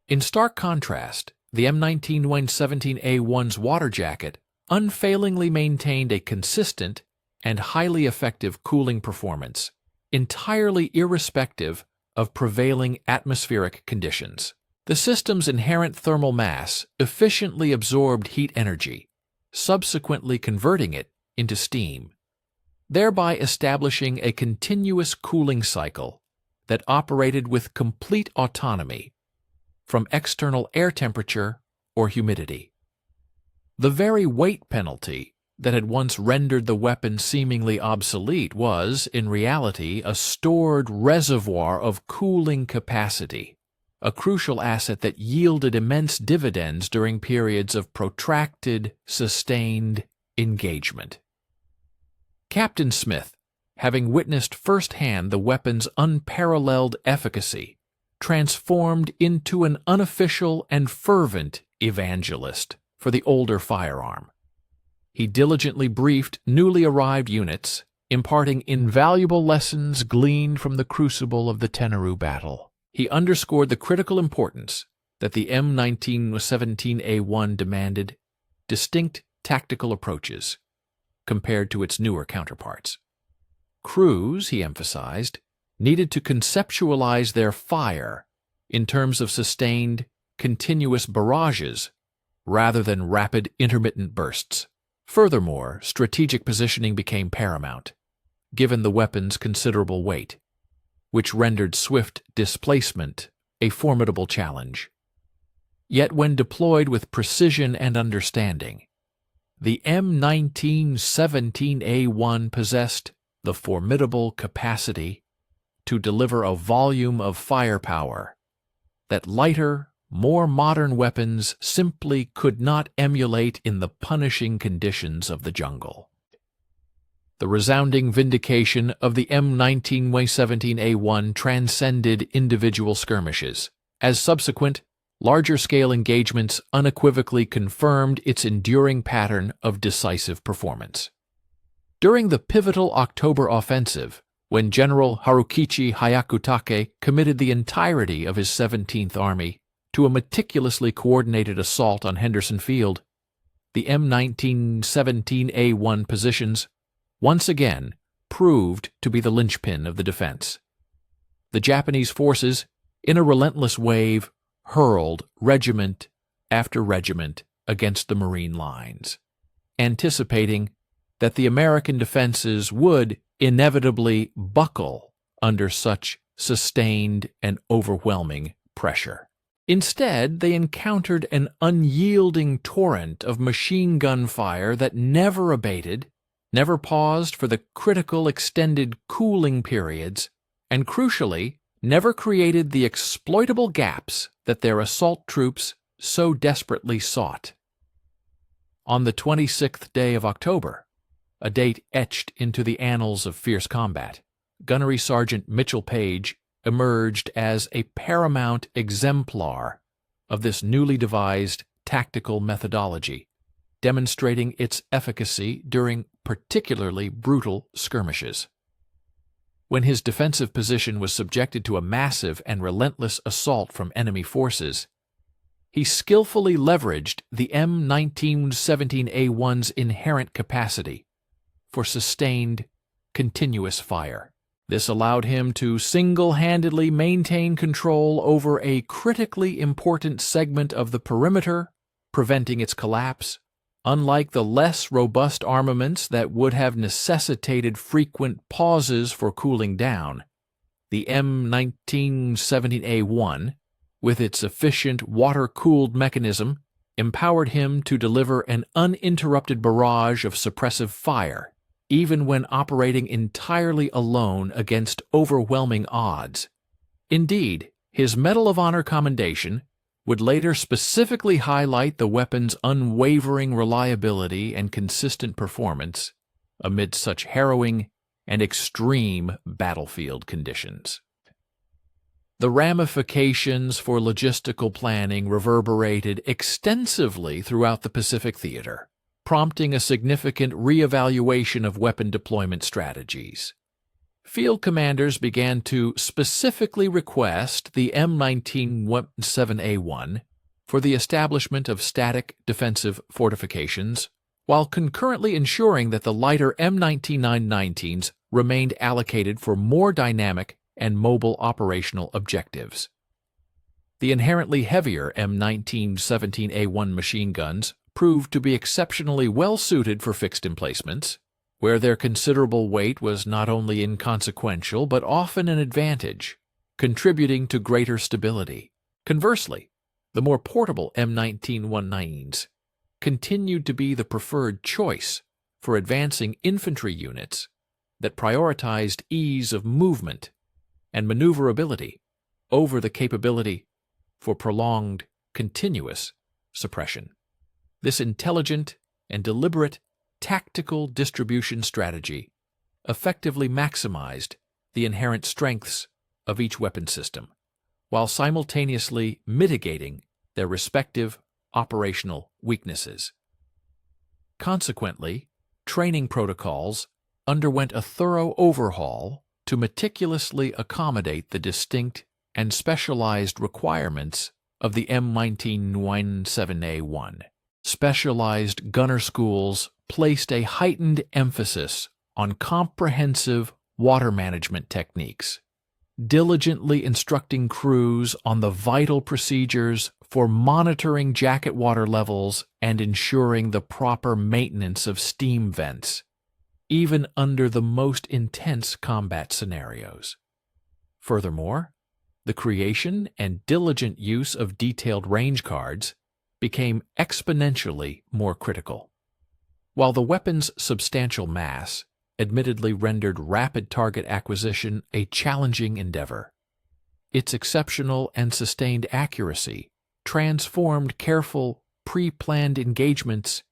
In stark contrast, the M19-117A1's water jacket unfailingly maintained a consistent and highly effective cooling performance, entirely irrespective of prevailing atmospheric conditions. The system's inherent thermal mass efficiently absorbed heat energy, subsequently converting it into steam, thereby establishing a continuous cooling cycle that operated with complete autonomy from external air temperature or humidity. The very weight penalty that had once rendered the weapon seemingly obsolete was, in reality, a stored reservoir of cooling capacity, a crucial asset that yielded immense dividends during periods of protracted, sustained engagement. Captain Smith, having witnessed firsthand the weapon's unparalleled efficacy, transformed into an unofficial and fervent evangelist for the older firearm. He diligently briefed newly arrived units, imparting invaluable lessons gleaned from the crucible of the Tenarú battle. He underscored the critical importance that the M1917A1 demanded distinct tactical approaches compared to its newer counterparts. Crews, he emphasized, needed to conceptualize their fire in terms of sustained, continuous barrages rather than rapid intermittent bursts. Furthermore, strategic positioning became paramount, given the weapon's considerable weight, which rendered swift displacement a formidable challenge. Yet when deployed with precision and understanding, the M1917A1 possessed the formidable capacity to deliver a volume of firepower that lighter, more modern weapons simply could not emulate in the punishing conditions of the jungle. The resounding vindication of the M1917A1 transcended individual skirmishes, as subsequent, larger-scale engagements unequivocally confirmed its enduring pattern of decisive performance. During the pivotal October offensive, when General Harukichi Hyakutake committed the entirety of his 17th Army to a meticulously coordinated assault on Henderson Field, the M1917A1 positions once again proved to be the linchpin of the defense. The Japanese forces, in a relentless wave, hurled regiment after regiment against the Marine lines, anticipating that the American defenses would inevitably buckle under such sustained and overwhelming pressure. Instead, they encountered an unyielding torrent of machine gun fire that never abated, never paused for the critical extended cooling periods, and crucially, never created the exploitable gaps that their assault troops so desperately sought. On the 26th day of October, a date etched into the annals of fierce combat, Gunnery Sergeant Mitchell Page emerged as a paramount exemplar of this newly devised tactical methodology, demonstrating its efficacy during particularly brutal skirmishes. When his defensive position was subjected to a massive and relentless assault from enemy forces, he skillfully leveraged the M1917A1's inherent capacity for sustained, continuous fire. This allowed him to single-handedly maintain control over a critically important segment of the perimeter, preventing its collapse. Unlike the less robust armaments that would have necessitated frequent pauses for cooling down, the M1917A1, with its efficient water-cooled mechanism, empowered him to deliver an uninterrupted barrage of suppressive fire, even when operating entirely alone against overwhelming odds. Indeed, his Medal of Honor commendation would later specifically highlight the weapon's unwavering reliability and consistent performance amid such harrowing and extreme battlefield conditions. The ramifications for logistical planning reverberated extensively throughout the Pacific Theater, prompting a significant reevaluation of weapon deployment strategies. Field commanders began to specifically request the M1917A1 for the establishment of static defensive fortifications, while concurrently ensuring that the lighter M19919s remained allocated for more dynamic and mobile operational objectives. The inherently heavier M1917A1 machine guns proved to be exceptionally well suited for fixed emplacements, where their considerable weight was not only inconsequential but often an advantage, contributing to greater stability. Conversely, the more portable M1919s continued to be the preferred choice for advancing infantry units that prioritized ease of movement and maneuverability over the capability for prolonged, continuous suppression. This intelligent and deliberate tactical distribution strategy effectively maximized the inherent strengths of each weapon system, while simultaneously mitigating their respective operational weaknesses. Consequently, training protocols underwent a thorough overhaul to meticulously accommodate the distinct and specialized requirements of the M1917A1. Specialized gunner schools placed a heightened emphasis on comprehensive water management techniques, diligently instructing crews on the vital procedures for monitoring jacket water levels and ensuring the proper maintenance of steam vents, even under the most intense combat scenarios. Furthermore, the creation and diligent use of detailed range cards became exponentially more critical. While the weapon's substantial mass admittedly rendered rapid target acquisition a challenging endeavor, its exceptional and sustained accuracy transformed careful, pre-planned engagements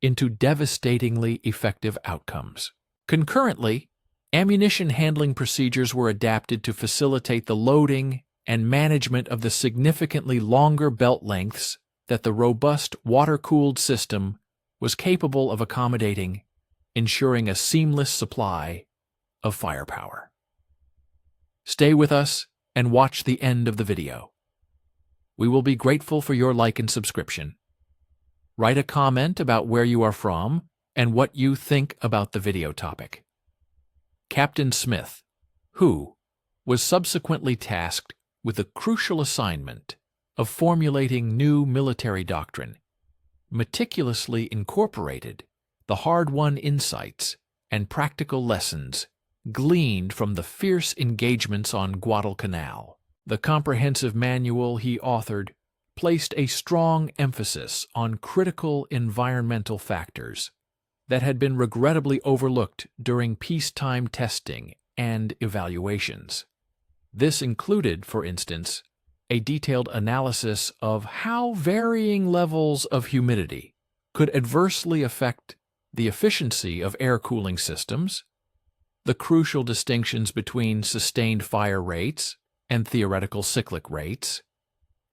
into devastatingly effective outcomes. Concurrently, ammunition handling procedures were adapted to facilitate the loading and management of the significantly longer belt lengths that the robust water-cooled system was capable of accommodating, ensuring a seamless supply of firepower. Stay with us and watch the end of the video. We will be grateful for your like and subscription. Write a comment about where you are from and what you think about the video topic. Captain Smith, who was subsequently tasked with the crucial assignment of formulating new military doctrine, meticulously incorporated the hard-won insights and practical lessons gleaned from the fierce engagements on Guadalcanal. The comprehensive manual he authored placed a strong emphasis on critical environmental factors that had been regrettably overlooked during peacetime testing and evaluations. This included, for instance, a detailed analysis of how varying levels of humidity could adversely affect the efficiency of air cooling systems, the crucial distinctions between sustained fire rates and theoretical cyclic rates,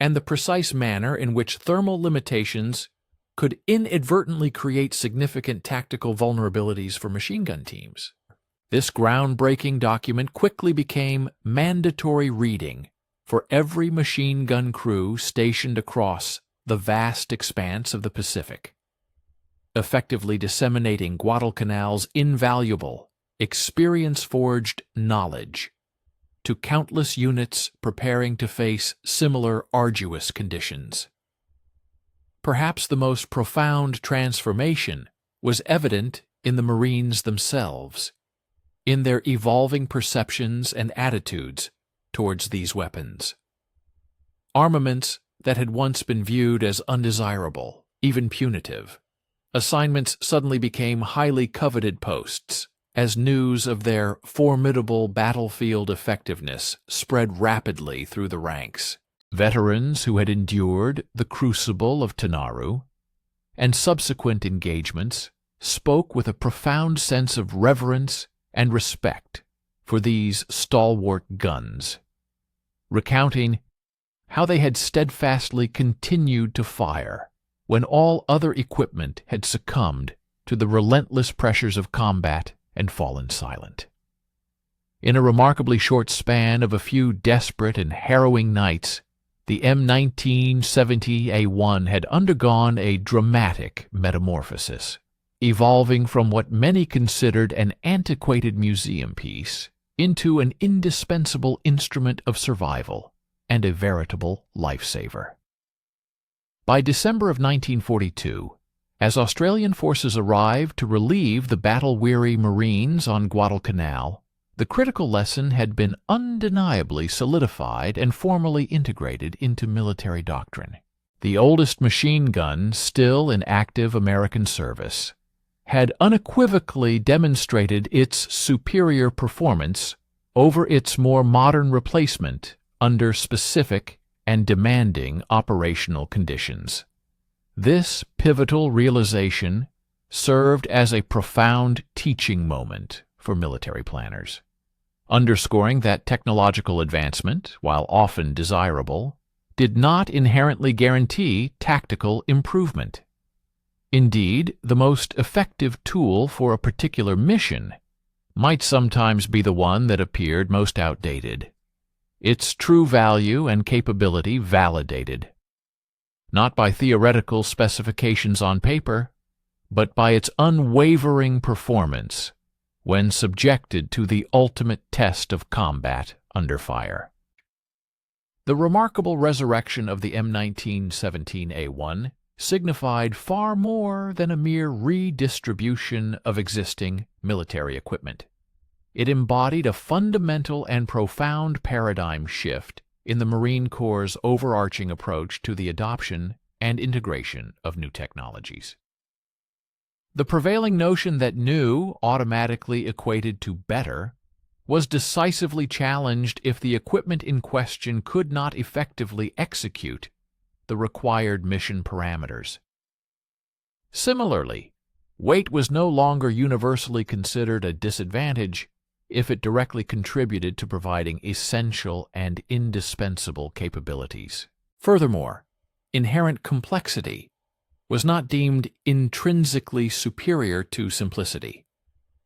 and the precise manner in which thermal limitations could inadvertently create significant tactical vulnerabilities for machine gun teams. This groundbreaking document quickly became mandatory reading for every machine gun crew stationed across the vast expanse of the Pacific, effectively disseminating Guadalcanal's invaluable, experience-forged knowledge to countless units preparing to face similar arduous conditions. Perhaps the most profound transformation was evident in the Marines themselves, in their evolving perceptions and attitudes towards these weapons. armaments that had once been viewed as undesirable, even punitive. Assignments suddenly became highly coveted posts, as news of their formidable battlefield effectiveness spread rapidly through the ranks. Veterans who had endured the crucible of Tanaru and subsequent engagements spoke with a profound sense of reverence and respect for these stalwart guns, recounting how they had steadfastly continued to fire when all other equipment had succumbed to the relentless pressures of combat and fallen silent. In a remarkably short span of a few desperate and harrowing nights, the M1970A1 had undergone a dramatic metamorphosis, evolving from what many considered an antiquated museum piece into an indispensable instrument of survival and a veritable lifesaver. By December of 1942, as Australian forces arrived to relieve the battle-weary Marines on Guadalcanal, the critical lesson had been undeniably solidified and formally integrated into military doctrine. The oldest machine gun still in active American service had unequivocally demonstrated its superior performance over its more modern replacement under specific and demanding operational conditions. This pivotal realization served as a profound teaching moment for military planners, underscoring that technological advancement, while often desirable, did not inherently guarantee tactical improvement. Indeed, the most effective tool for a particular mission might sometimes be the one that appeared most outdated, its true value and capability validated, not by theoretical specifications on paper, but by its unwavering performance when subjected to the ultimate test of combat under fire. The remarkable resurrection of the M1917A1 signified far more than a mere redistribution of existing military equipment. It embodied a fundamental and profound paradigm shift in the Marine Corps' overarching approach to the adoption and integration of new technologies. The prevailing notion that new automatically equated to better was decisively challenged if the equipment in question could not effectively execute the required mission parameters. Similarly, weight was no longer universally considered a disadvantage if it directly contributed to providing essential and indispensable capabilities. Furthermore, inherent complexity was not deemed intrinsically superior to simplicity,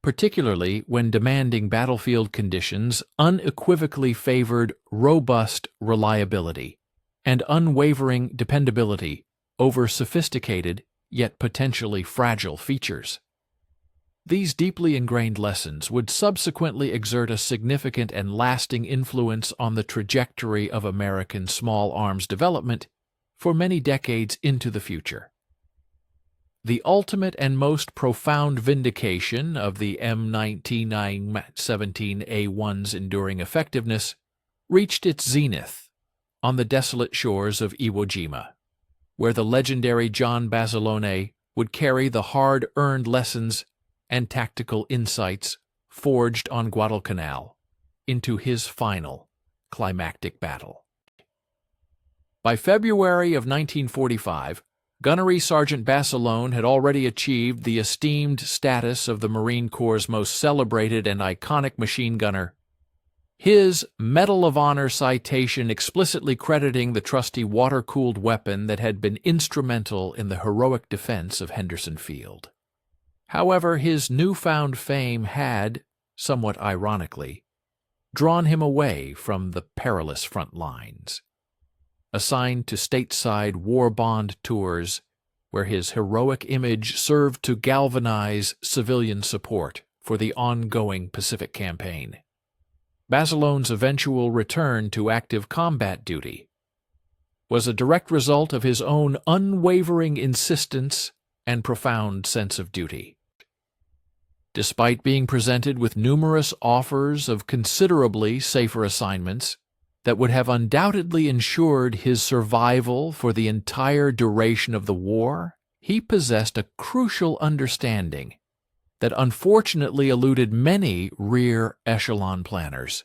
particularly when demanding battlefield conditions unequivocally favored robust reliability and unwavering dependability over sophisticated yet potentially fragile features. These deeply ingrained lessons would subsequently exert a significant and lasting influence on the trajectory of American small arms development for many decades into the future. The ultimate and most profound vindication of the M1917A1's enduring effectiveness reached its zenith on the desolate shores of Iwo Jima, where the legendary John Basilone would carry the hard-earned lessons and tactical insights forged on Guadalcanal into his final climactic battle. By February of 1945, Gunnery Sergeant Basilone had already achieved the esteemed status of the Marine Corps' most celebrated and iconic machine gunner, his Medal of Honor citation explicitly crediting the trusty water-cooled weapon that had been instrumental in the heroic defense of Henderson Field. However, his newfound fame had, somewhat ironically, drawn him away from the perilous front lines. Assigned to stateside war bond tours, where his heroic image served to galvanize civilian support for the ongoing Pacific Campaign, Basilone's eventual return to active combat duty was a direct result of his own unwavering insistence and profound sense of duty. Despite being presented with numerous offers of considerably safer assignments, that would have undoubtedly ensured his survival for the entire duration of the war, he possessed a crucial understanding that unfortunately eluded many rear echelon planners.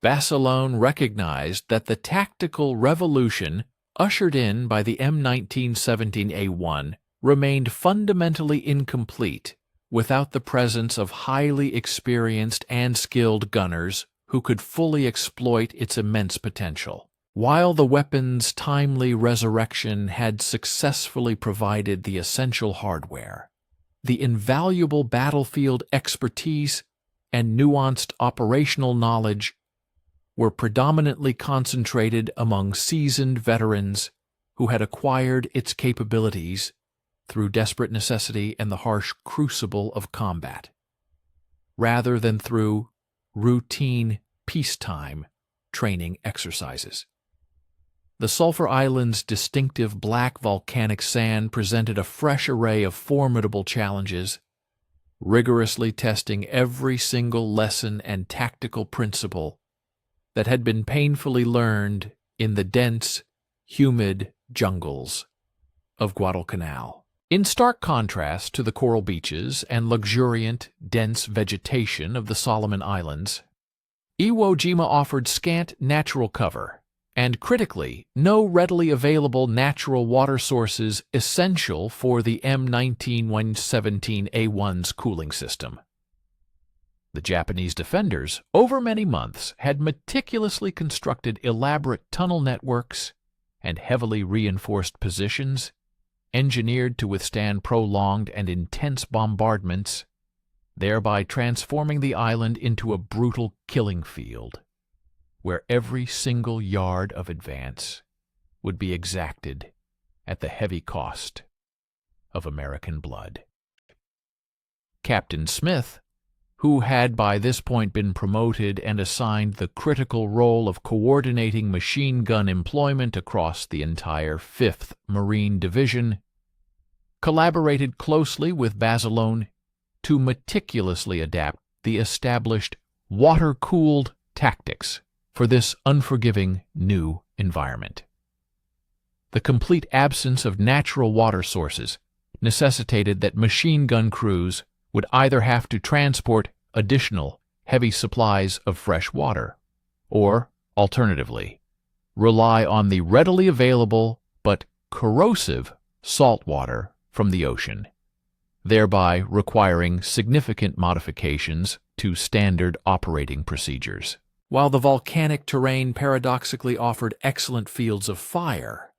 Basilone recognized that the tactical revolution ushered in by the M1917A1 remained fundamentally incomplete without the presence of highly experienced and skilled gunners who could fully exploit its immense potential. While the weapon's timely resurrection had successfully provided the essential hardware, the invaluable battlefield expertise and nuanced operational knowledge were predominantly concentrated among seasoned veterans who had acquired its capabilities through desperate necessity and the harsh crucible of combat, rather than through routine peacetime training exercises. The Sulphur Islands' distinctive black volcanic sand presented a fresh array of formidable challenges, rigorously testing every single lesson and tactical principle that had been painfully learned in the dense, humid jungles of Guadalcanal. In stark contrast to the coral beaches and luxuriant, dense vegetation of the Solomon Islands, Iwo Jima offered scant natural cover and, critically, no readily available natural water sources essential for the M1917A1's cooling system. The Japanese defenders, over many months, had meticulously constructed elaborate tunnel networks and heavily reinforced positions, engineered to withstand prolonged and intense bombardments, thereby transforming the island into a brutal killing field, where every single yard of advance would be exacted at the heavy cost of American blood. Captain Smith, who had by this point been promoted and assigned the critical role of coordinating machine gun employment across the entire 5th Marine Division, collaborated closely with Basilone to meticulously adapt the established water-cooled tactics for this unforgiving new environment. The complete absence of natural water sources necessitated that machine gun crews would either have to transport additional heavy supplies of fresh water, or, alternatively, rely on the readily available but corrosive salt water from the ocean, thereby requiring significant modifications to standard operating procedures. While the volcanic terrain paradoxically offered excellent fields of fire,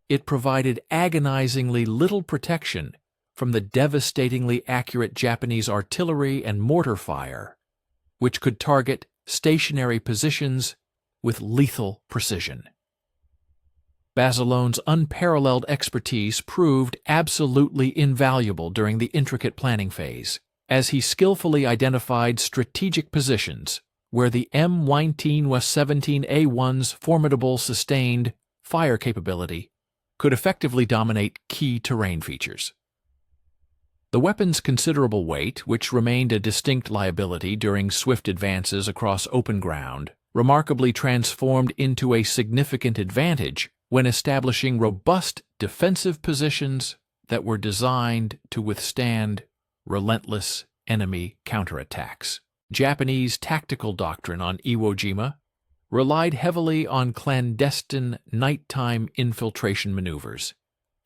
it provided agonizingly little protection from the devastatingly accurate Japanese artillery and mortar fire, which could target stationary positions with lethal precision. Basilone's unparalleled expertise proved absolutely invaluable during the intricate planning phase, as he skillfully identified strategic positions where the M1917A1's formidable sustained fire capability could effectively dominate key terrain features. The weapon's considerable weight, which remained a distinct liability during swift advances across open ground, remarkably transformed into a significant advantage when establishing robust defensive positions that were designed to withstand relentless enemy counterattacks. Japanese tactical doctrine on Iwo Jima relied heavily on clandestine nighttime infiltration maneuvers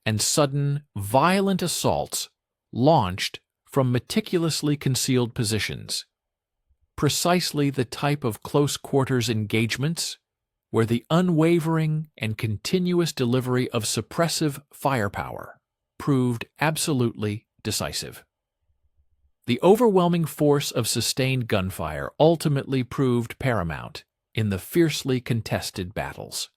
and sudden, violent assaults launched from meticulously concealed positions, precisely the type of close-quarters engagements where the unwavering and continuous delivery of suppressive firepower proved absolutely decisive. The overwhelming force of sustained gunfire ultimately proved paramount in the fiercely contested battles.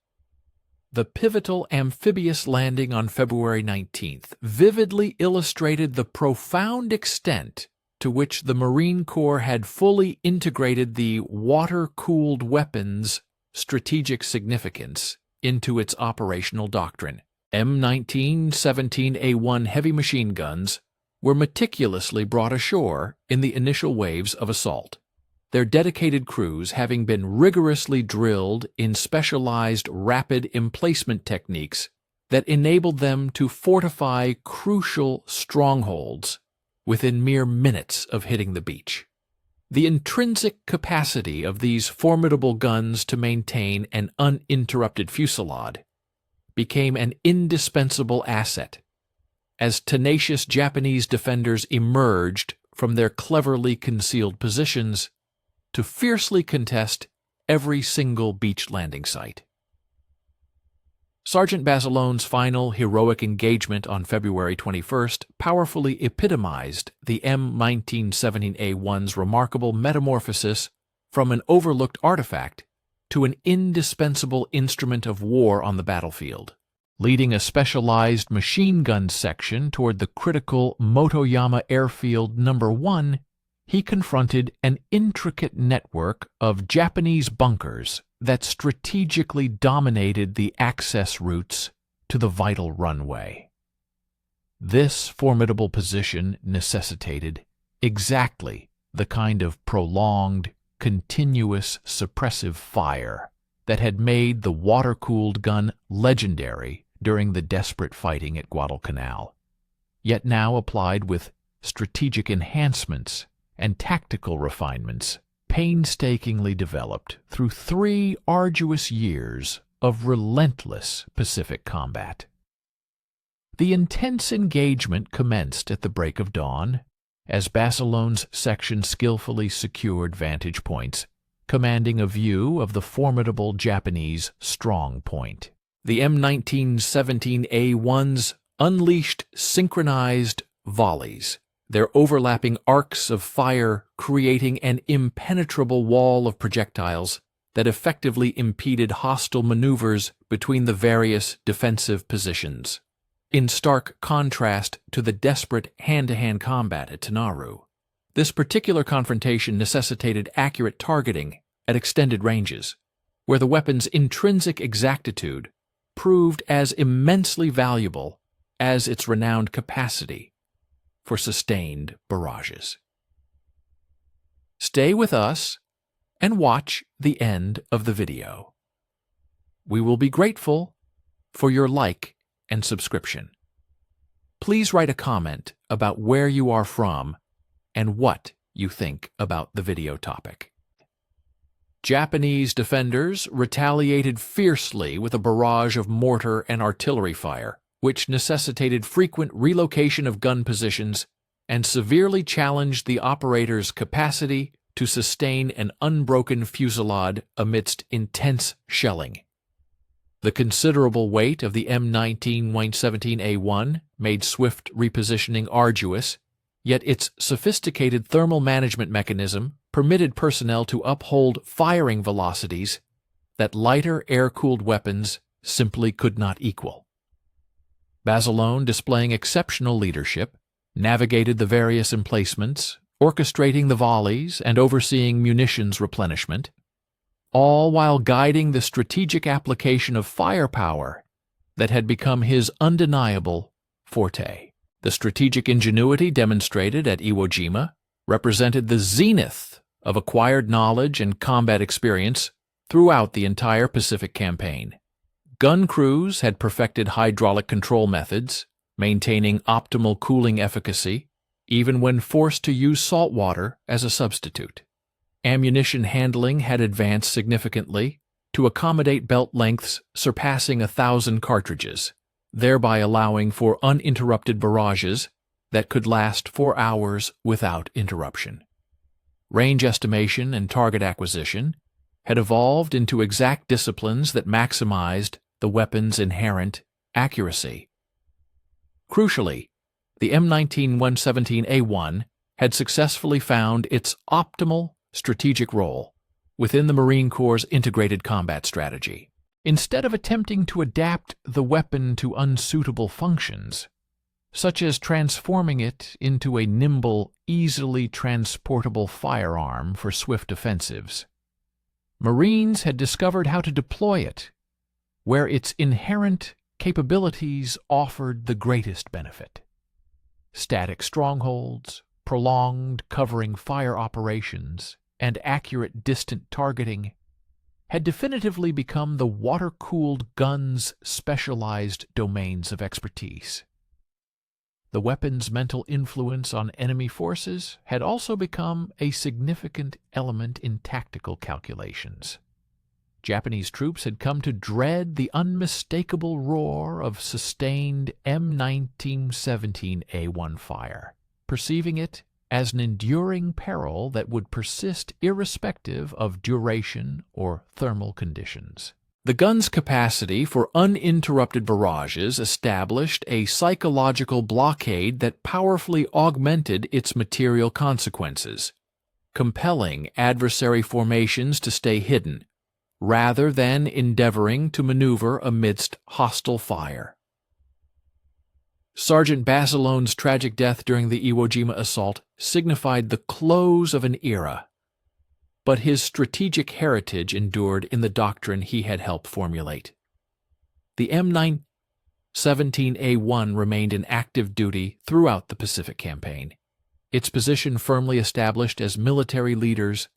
The pivotal amphibious landing on February 19th vividly illustrated the profound extent to which the Marine Corps had fully integrated the water-cooled weapons' strategic significance into its operational doctrine. M1917A1 heavy machine guns were meticulously brought ashore in the initial waves of assault, their dedicated crews having been rigorously drilled in specialized rapid emplacement techniques that enabled them to fortify crucial strongholds within mere minutes of hitting the beach. The intrinsic capacity of these formidable guns to maintain an uninterrupted fusillade became an indispensable asset as tenacious Japanese defenders emerged from their cleverly concealed positions to fiercely contest every single beach landing site. Sergeant Basillone's final heroic engagement on February 21st powerfully epitomized the M1917A1's remarkable metamorphosis from an overlooked artifact to an indispensable instrument of war on the battlefield. Leading a specialized machine gun section toward the critical Motoyama Airfield No. 1, he confronted an intricate network of Japanese bunkers that strategically dominated the access routes to the vital runway. This formidable position necessitated exactly the kind of prolonged, continuous suppressive fire that had made the water-cooled gun legendary during the desperate fighting at Guadalcanal, yet now applied with strategic enhancements and tactical refinements painstakingly developed through 3 arduous years of relentless Pacific combat. The intense engagement commenced at the break of dawn, as Basillone's section skillfully secured vantage points, commanding a view of the formidable Japanese strong point. The M1917A1s unleashed synchronized volleys, their overlapping arcs of fire creating an impenetrable wall of projectiles that effectively impeded hostile maneuvers between the various defensive positions, in stark contrast to the desperate hand-to-hand combat at Tanaru. This particular confrontation necessitated accurate targeting at extended ranges, where the weapon's intrinsic exactitude proved as immensely valuable as its renowned capacity for sustained barrages. Stay with us and watch the end of the video. We will be grateful for your like and subscription. Please write a comment about where you are from and what you think about the video topic. Japanese defenders retaliated fiercely with a barrage of mortar and artillery fire, which necessitated frequent relocation of gun positions and severely challenged the operator's capacity to sustain an unbroken fusillade amidst intense shelling. The considerable weight of the M1917A1 made swift repositioning arduous, yet its sophisticated thermal management mechanism permitted personnel to uphold firing velocities that lighter air-cooled weapons simply could not equal. Basillone, displaying exceptional leadership, navigated the various emplacements, orchestrating the volleys and overseeing munitions replenishment, all while guiding the strategic application of firepower that had become his undeniable forte. The strategic ingenuity demonstrated at Iwo Jima represented the zenith of acquired knowledge and combat experience throughout the entire Pacific campaign. Gun crews had perfected hydraulic control methods, maintaining optimal cooling efficacy, even when forced to use salt water as a substitute. Ammunition handling had advanced significantly to accommodate belt lengths surpassing 1,000 cartridges, thereby allowing for uninterrupted barrages that could last 4 hours without interruption. Range estimation and target acquisition had evolved into exact disciplines that maximized the weapon's inherent accuracy. Crucially, the M1917A1 had successfully found its optimal strategic role within the Marine Corps' integrated combat strategy. Instead of attempting to adapt the weapon to unsuitable functions, such as transforming it into a nimble, easily transportable firearm for swift offensives, Marines had discovered how to deploy it where its inherent capabilities offered the greatest benefit. Static strongholds, prolonged covering fire operations, and accurate distant targeting had definitively become the water-cooled gun's specialized domains of expertise. The weapon's mental influence on enemy forces had also become a significant element in tactical calculations. Japanese troops had come to dread the unmistakable roar of sustained M1917A1 fire, perceiving it as an enduring peril that would persist irrespective of duration or thermal conditions. The gun's capacity for uninterrupted barrages established a psychological blockade that powerfully augmented its material consequences, compelling adversary formations to stay hidden, rather than endeavoring to maneuver amidst hostile fire. Sergeant Basilone's tragic death during the Iwo Jima assault signified the close of an era, but his strategic heritage endured in the doctrine he had helped formulate. The M917A1 remained in active duty throughout the Pacific Campaign, its position firmly established as military leaders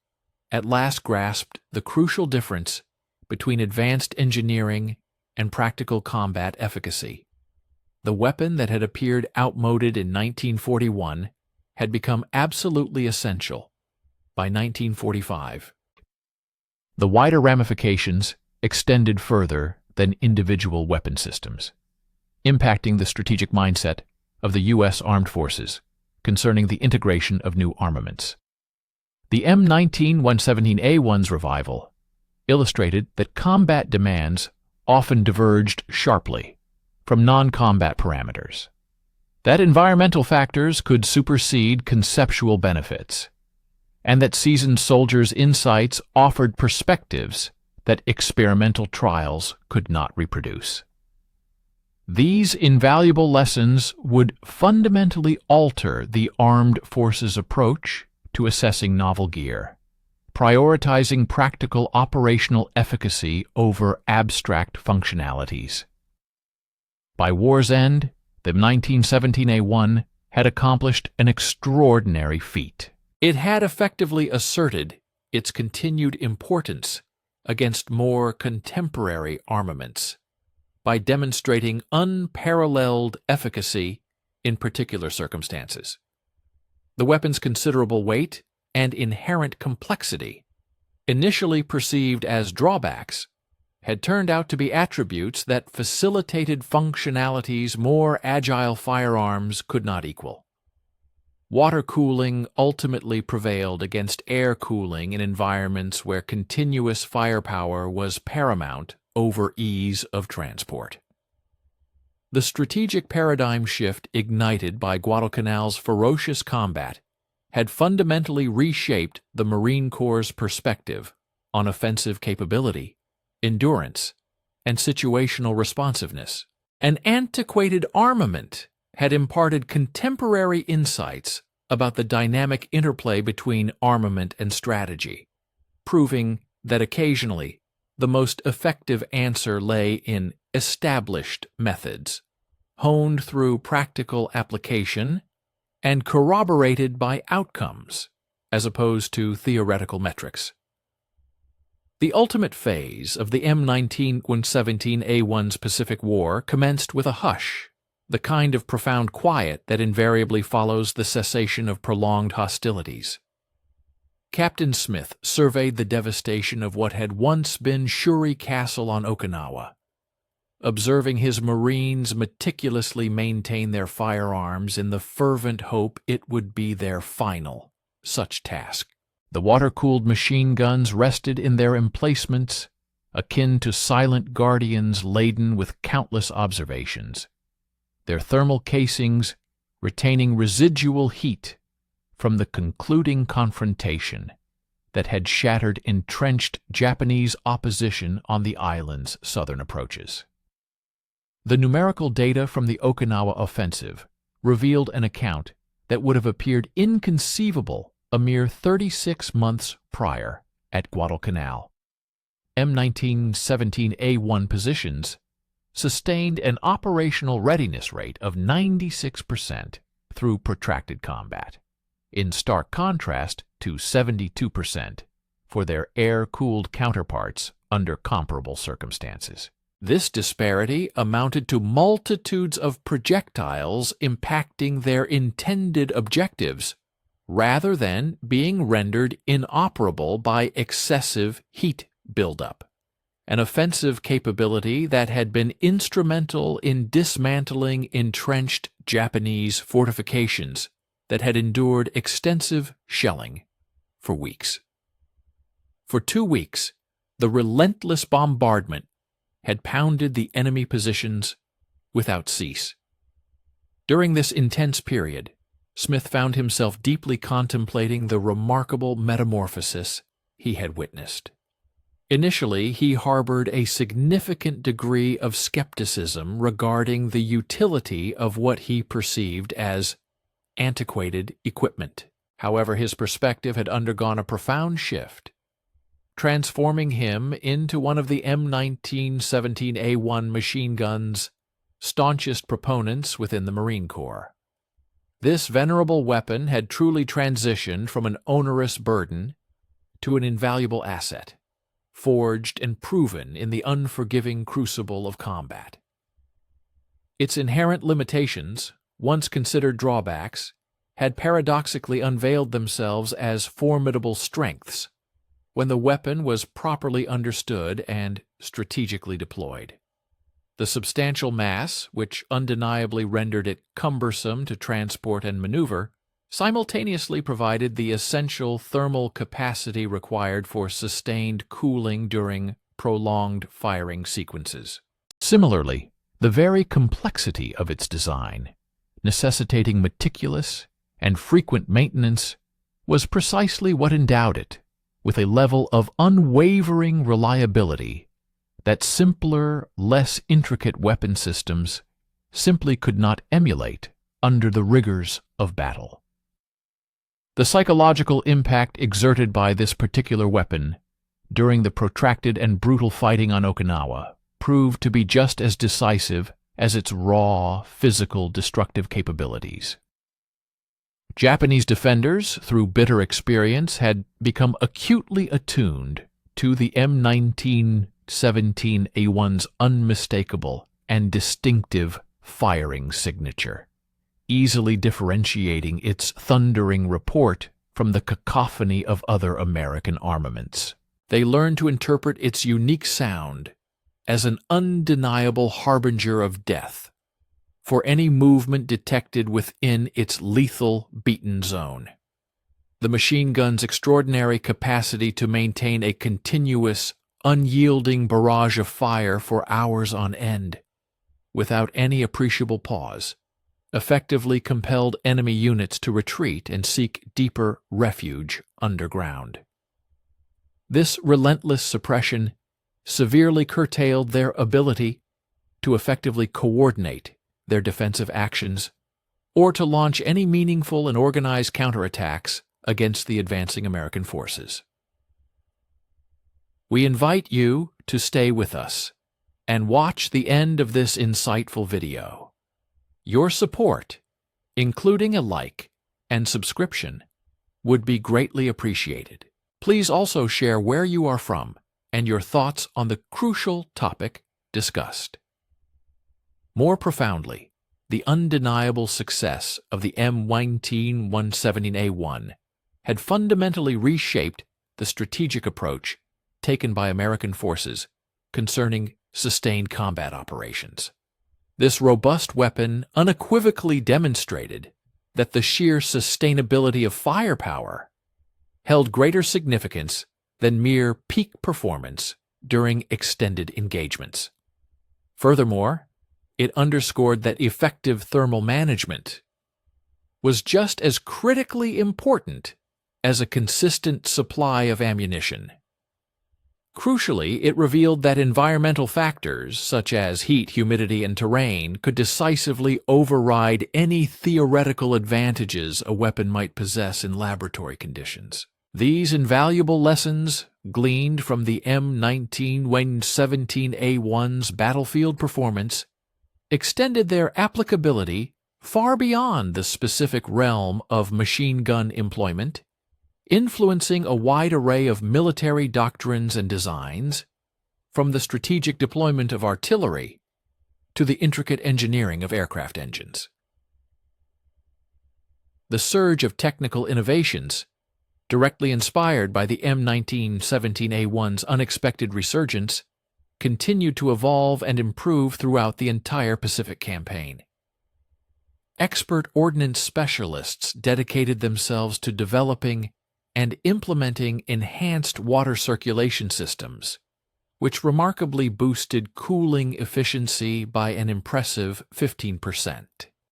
at last grasped the crucial difference between advanced engineering and practical combat efficacy. The weapon that had appeared outmoded in 1941 had become absolutely essential by 1945. The wider ramifications extended further than individual weapon systems, impacting the strategic mindset of the U.S. Armed Forces concerning the integration of new armaments. The M1917A1's revival illustrated that combat demands often diverged sharply from non-combat parameters, that environmental factors could supersede conceptual benefits, and that seasoned soldiers' insights offered perspectives that experimental trials could not reproduce. These invaluable lessons would fundamentally alter the armed forces' approach to assessing novel gear, prioritizing practical operational efficacy over abstract functionalities. By war's end, the 1917A1 had accomplished an extraordinary feat. It had effectively asserted its continued importance against more contemporary armaments by demonstrating unparalleled efficacy in particular circumstances. The weapon's considerable weight and inherent complexity, initially perceived as drawbacks, had turned out to be attributes that facilitated functionalities more agile firearms could not equal. Water cooling ultimately prevailed against air cooling in environments where continuous firepower was paramount over ease of transport. The strategic paradigm shift ignited by Guadalcanal's ferocious combat had fundamentally reshaped the Marine Corps' perspective on offensive capability, endurance, and situational responsiveness. An antiquated armament had imparted contemporary insights about the dynamic interplay between armament and strategy, proving that occasionally the most effective answer lay in established methods, honed through practical application and corroborated by outcomes, as opposed to theoretical metrics. The ultimate phase of the M1917A1's Pacific War commenced with a hush, the kind of profound quiet that invariably follows the cessation of prolonged hostilities. Captain Smith surveyed the devastation of what had once been Shuri Castle on Okinawa, observing his Marines meticulously maintain their firearms in the fervent hope it would be their final such task. The water-cooled machine guns rested in their emplacements, akin to silent guardians laden with countless observations, their thermal casings retaining residual heat from the concluding confrontation that had shattered entrenched Japanese opposition on the island's southern approaches. The numerical data from the Okinawa offensive revealed an account that would have appeared inconceivable a mere 36 months prior at Guadalcanal. M1917A1 positions sustained an operational readiness rate of 96% through protracted combat. in stark contrast to 72% for their air-cooled counterparts under comparable circumstances. This disparity amounted to multitudes of projectiles impacting their intended objectives, rather than being rendered inoperable by excessive heat buildup, an offensive capability that had been instrumental in dismantling entrenched Japanese fortifications that had endured extensive shelling for weeks. For 2 weeks, the relentless bombardment had pounded the enemy positions without cease. During this intense period, Smith found himself deeply contemplating the remarkable metamorphosis he had witnessed. Initially, he harbored a significant degree of skepticism regarding the utility of what he perceived as antiquated equipment. However, his perspective had undergone a profound shift, transforming him into one of the M1917A1 machine gun's staunchest proponents within the Marine Corps. This venerable weapon had truly transitioned from an onerous burden to an invaluable asset, forged and proven in the unforgiving crucible of combat. Its inherent limitations, once considered drawbacks, had paradoxically unveiled themselves as formidable strengths when the weapon was properly understood and strategically deployed. The substantial mass, which undeniably rendered it cumbersome to transport and maneuver, simultaneously provided the essential thermal capacity required for sustained cooling during prolonged firing sequences. Similarly, the very complexity of its design, necessitating meticulous and frequent maintenance, was precisely what endowed it with a level of unwavering reliability that simpler, less intricate weapon systems simply could not emulate under the rigors of battle. The psychological impact exerted by this particular weapon during the protracted and brutal fighting on Okinawa proved to be just as decisive as its raw, physical, destructive capabilities. Japanese defenders, through bitter experience, had become acutely attuned to the M1917A1's unmistakable and distinctive firing signature, easily differentiating its thundering report from the cacophony of other American armaments. They learned to interpret its unique sound as an undeniable harbinger of death for any movement detected within its lethal beaten zone. The machine gun's extraordinary capacity to maintain a continuous, unyielding barrage of fire for hours on end, without any appreciable pause, effectively compelled enemy units to retreat and seek deeper refuge underground. This relentless suppression severely curtailed their ability to effectively coordinate their defensive actions or to launch any meaningful and organized counterattacks against the advancing American forces. We invite you to stay with us and watch the end of this insightful video. Your support, including a like and subscription, would be greatly appreciated. Please also share where you are from and your thoughts on the crucial topic discussed. More profoundly, the undeniable success of the M1917A1 had fundamentally reshaped the strategic approach taken by American forces concerning sustained combat operations. This robust weapon unequivocally demonstrated that the sheer sustainability of firepower held greater significance than mere peak performance during extended engagements. Furthermore, it underscored that effective thermal management was just as critically important as a consistent supply of ammunition. Crucially, it revealed that environmental factors such as heat, humidity, and terrain could decisively override any theoretical advantages a weapon might possess in laboratory conditions. These invaluable lessons, gleaned from the M1917A1's battlefield performance, extended their applicability far beyond the specific realm of machine gun employment, influencing a wide array of military doctrines and designs, from the strategic deployment of artillery to the intricate engineering of aircraft engines. The surge of technical innovations, directly inspired by the M1917A1's unexpected resurgence, continued to evolve and improve throughout the entire Pacific Campaign. Expert ordnance specialists dedicated themselves to developing and implementing enhanced water circulation systems, which remarkably boosted cooling efficiency by an impressive 15%.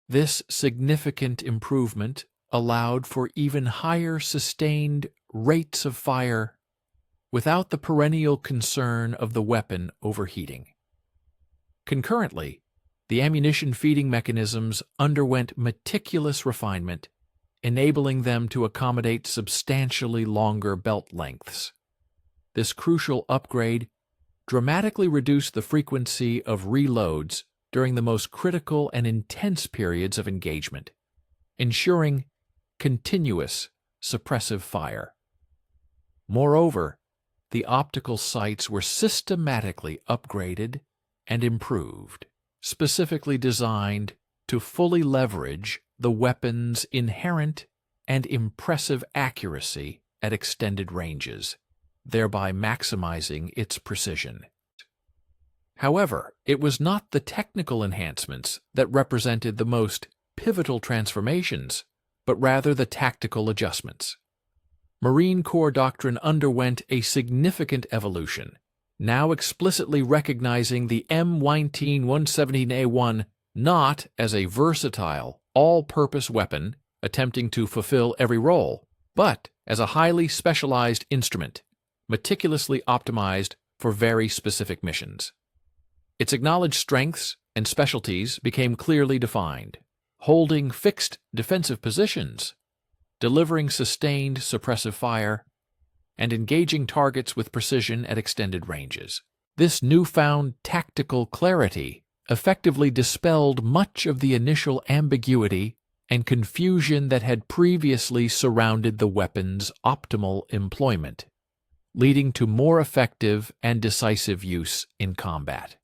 This significant improvement allowed for even higher sustained rates of fire without the perennial concern of the weapon overheating. Concurrently, the ammunition feeding mechanisms underwent meticulous refinement, enabling them to accommodate substantially longer belt lengths. This crucial upgrade dramatically reduced the frequency of reloads during the most critical and intense periods of engagement, ensuring continuous suppressive fire. Moreover, the optical sights were systematically upgraded and improved, specifically designed to fully leverage the weapon's inherent and impressive accuracy at extended ranges, thereby maximizing its precision. However, it was not the technical enhancements that represented the most pivotal transformations, but rather the tactical adjustments. Marine Corps doctrine underwent a significant evolution, now explicitly recognizing the M1917A1 not as a versatile, all-purpose weapon attempting to fulfill every role, but as a highly specialized instrument, meticulously optimized for very specific missions. Its acknowledged strengths and specialties became clearly defined, holding fixed defensive positions, delivering sustained suppressive fire, and engaging targets with precision at extended ranges. This newfound tactical clarity effectively dispelled much of the initial ambiguity and confusion that had previously surrounded the weapon's optimal employment, leading to more effective and decisive use in combat.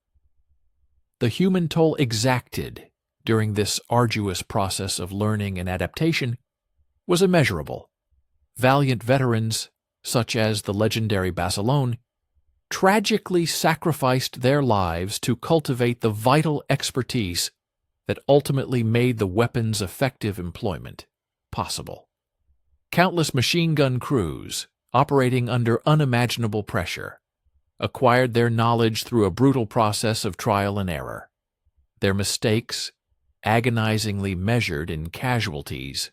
The human toll exacted during this arduous process of learning and adaptation was immeasurable. Valiant veterans, such as the legendary Basilone, tragically sacrificed their lives to cultivate the vital expertise that ultimately made the weapon's effective employment possible. Countless machine gun crews, operating under unimaginable pressure, acquired their knowledge through a brutal process of trial and error, their mistakes agonizingly measured in casualties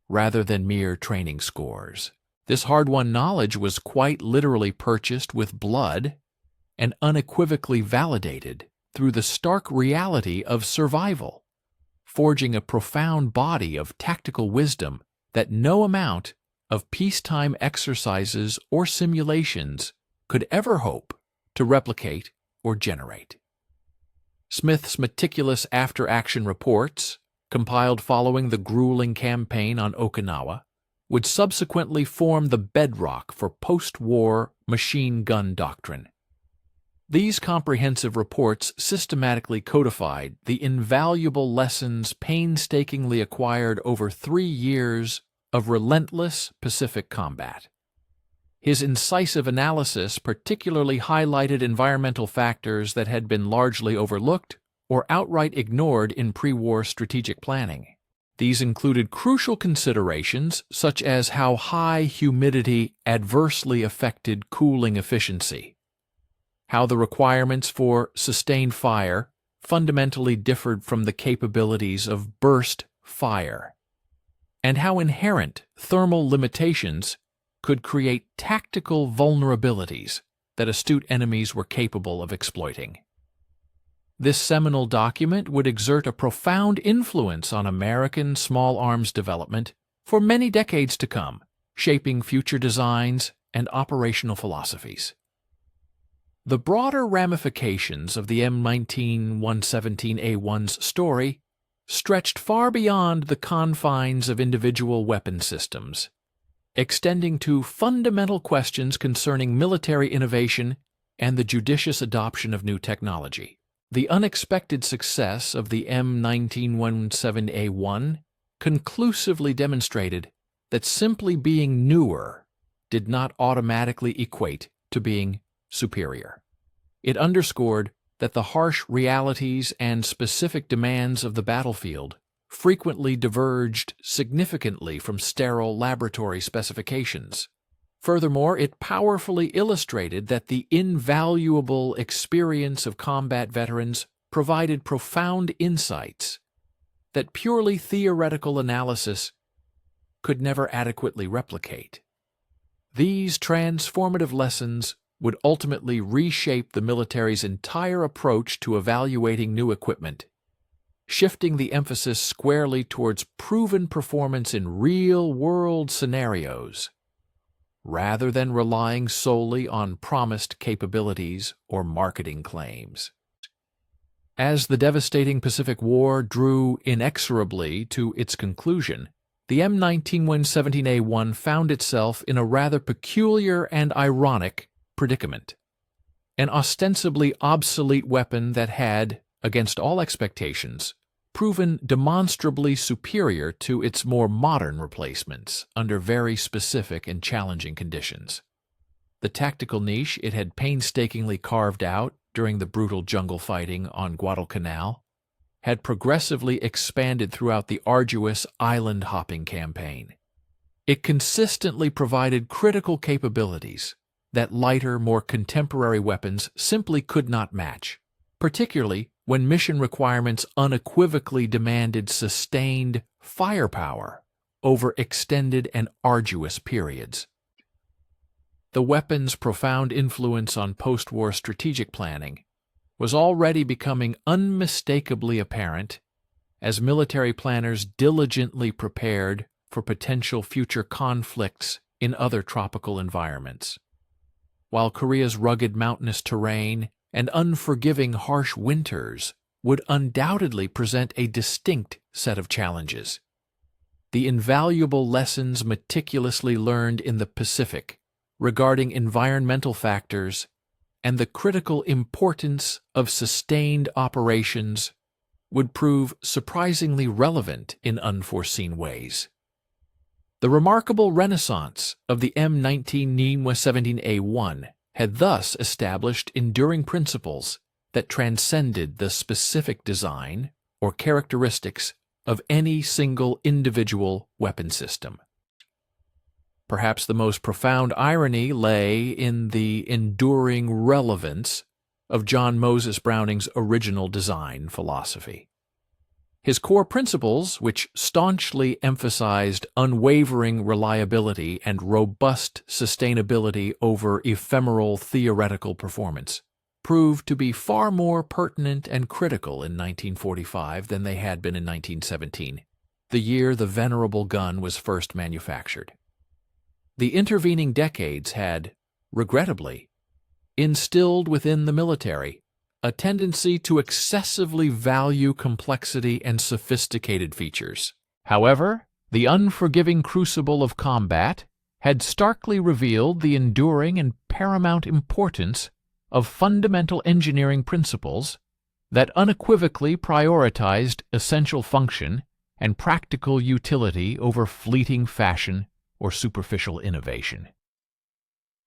rather than mere training scores. This hard-won knowledge was quite literally purchased with blood and unequivocally validated through the stark reality of survival, forging a profound body of tactical wisdom that no amount of peacetime exercises or simulations could ever hope to replicate or generate. Smith's meticulous after-action reports, compiled following the grueling campaign on Okinawa, would subsequently form the bedrock for post-war machine gun doctrine. These comprehensive reports systematically codified the invaluable lessons painstakingly acquired over 3 years of relentless Pacific combat. His incisive analysis particularly highlighted environmental factors that had been largely overlooked or outright ignored in pre-war strategic planning. These included crucial considerations such as how high humidity adversely affected cooling efficiency, how the requirements for sustained fire fundamentally differed from the capabilities of burst fire, and how inherent thermal limitations could create tactical vulnerabilities that astute enemies were capable of exploiting. This seminal document would exert a profound influence on American small arms development for many decades to come, shaping future designs and operational philosophies. The broader ramifications of the M1917A1's story stretched far beyond the confines of individual weapon systems, extending to fundamental questions concerning military innovation and the judicious adoption of new technology. The unexpected success of the M1917A1 conclusively demonstrated that simply being newer did not automatically equate to being superior. It underscored that the harsh realities and specific demands of the battlefield frequently diverged significantly from sterile laboratory specifications. Furthermore, it powerfully illustrated that the invaluable experience of combat veterans provided profound insights that purely theoretical analysis could never adequately replicate. These transformative lessons would ultimately reshape the military's entire approach to evaluating new equipment, shifting the emphasis squarely towards proven performance in real-world scenarios, rather than relying solely on promised capabilities or marketing claims. As the devastating Pacific War drew inexorably to its conclusion, the M1917A1 found itself in a rather peculiar and ironic predicament. An ostensibly obsolete weapon that had, against all expectations, proven demonstrably superior to its more modern replacements under very specific and challenging conditions. The tactical niche it had painstakingly carved out during the brutal jungle fighting on Guadalcanal had progressively expanded throughout the arduous island-hopping campaign. It consistently provided critical capabilities that lighter, more contemporary weapons simply could not match, particularly when mission requirements unequivocally demanded sustained firepower over extended and arduous periods. The weapon's profound influence on post-war strategic planning was already becoming unmistakably apparent as military planners diligently prepared for potential future conflicts in other tropical environments. While Korea's rugged mountainous terrain and unforgiving harsh winters would undoubtedly present a distinct set of challenges, the invaluable lessons meticulously learned in the Pacific regarding environmental factors and the critical importance of sustained operations would prove surprisingly relevant in unforeseen ways. The remarkable renaissance of the M1917A1 had thus established enduring principles that transcended the specific design or characteristics of any single individual weapon system. Perhaps the most profound irony lay in the enduring relevance of John Moses Browning's original design philosophy. His core principles, which staunchly emphasized unwavering reliability and robust sustainability over ephemeral theoretical performance, proved to be far more pertinent and critical in 1945 than they had been in 1917, the year the venerable gun was first manufactured. The intervening decades had, regrettably, instilled within the military a tendency to excessively value complexity and sophisticated features. However, the unforgiving crucible of combat had starkly revealed the enduring and paramount importance of fundamental engineering principles that unequivocally prioritized essential function and practical utility over fleeting fashion or superficial innovation.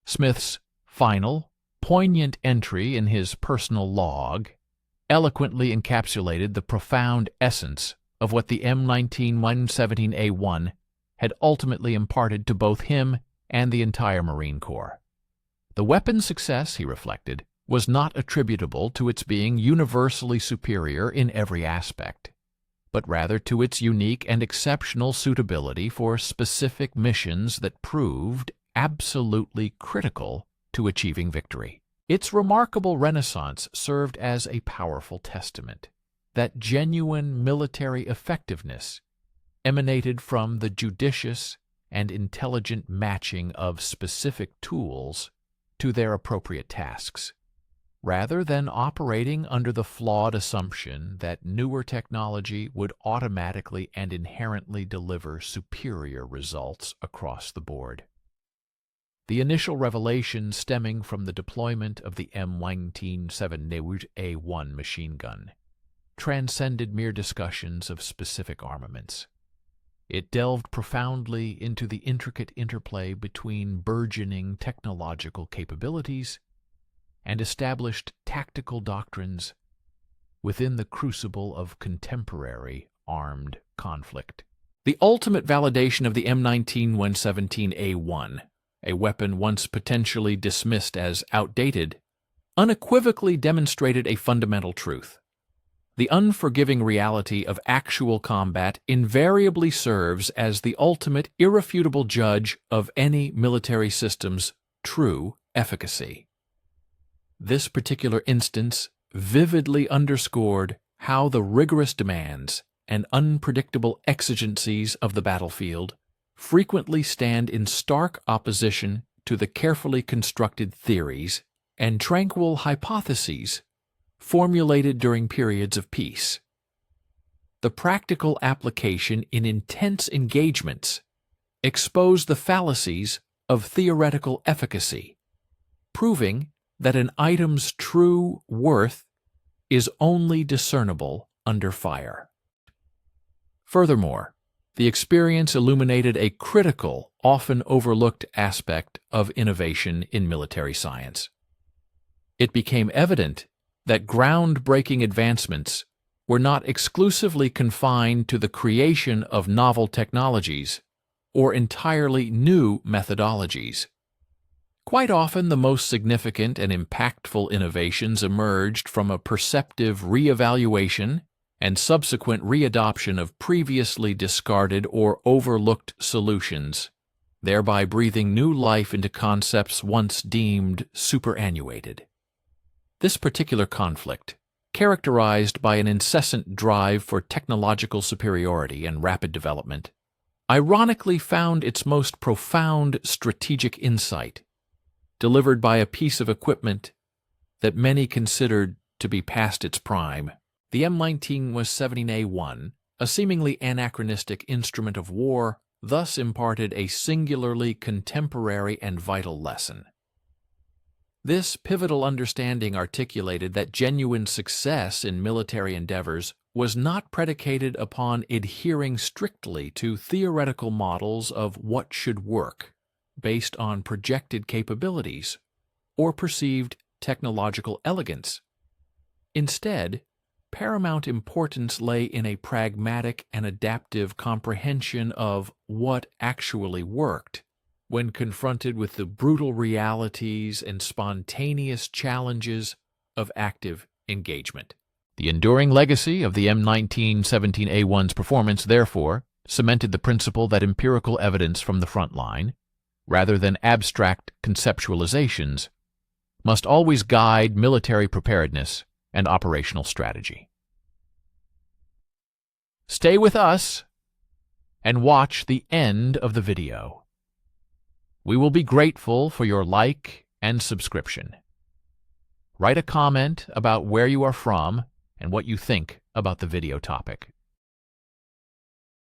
Smith's final, poignant entry in his personal log eloquently encapsulated the profound essence of what the M1917A1 had ultimately imparted to both him and the entire Marine Corps. The weapon's success, he reflected, was not attributable to its being universally superior in every aspect, but rather to its unique and exceptional suitability for specific missions that proved absolutely critical to achieving victory. Its remarkable renaissance served as a powerful testament that genuine military effectiveness emanated from the judicious and intelligent matching of specific tools to their appropriate tasks. rather than operating under the flawed assumption that newer technology would automatically and inherently deliver superior results across the board. The initial revelation stemming from the deployment of the M1970A1 machine gun transcended mere discussions of specific armaments. It delved profoundly into the intricate interplay between burgeoning technological capabilities and established tactical doctrines within the crucible of contemporary armed conflict. The ultimate validation of the M19-117A1, a weapon once potentially dismissed as outdated, unequivocally demonstrated a fundamental truth. The unforgiving reality of actual combat invariably serves as the ultimate irrefutable judge of any military system's true efficacy. This particular instance vividly underscored how the rigorous demands and unpredictable exigencies of the battlefield frequently stand in stark opposition to the carefully constructed theories and tranquil hypotheses formulated during periods of peace. The practical application in intense engagements exposed the fallacies of theoretical efficacy, proving that an item's true worth is only discernible under fire. Furthermore, the experience illuminated a critical, often overlooked aspect of innovation in military science. It became evident that groundbreaking advancements were not exclusively confined to the creation of novel technologies or entirely new methodologies. Quite often, the most significant and impactful innovations emerged from a perceptive reevaluation and subsequent readoption of previously discarded or overlooked solutions, thereby breathing new life into concepts once deemed superannuated. This particular conflict, characterized by an incessant drive for technological superiority and rapid development, ironically found its most profound strategic insight delivered by a piece of equipment that many considered to be past its prime. The M19-117A1, a seemingly anachronistic instrument of war, thus imparted a singularly contemporary and vital lesson. This pivotal understanding articulated that genuine success in military endeavors was not predicated upon adhering strictly to theoretical models of what should work, based on projected capabilities or perceived technological elegance. Instead, paramount importance lay in a pragmatic and adaptive comprehension of what actually worked when confronted with the brutal realities and spontaneous challenges of active engagement. The enduring legacy of the M1917A1's performance, therefore, cemented the principle that empirical evidence from the front line, rather than abstract conceptualizations, must always guide military preparedness and operational strategy. Stay with us and watch the end of the video. We will be grateful for your like and subscription. Write a comment about where you are from and what you think about the video topic.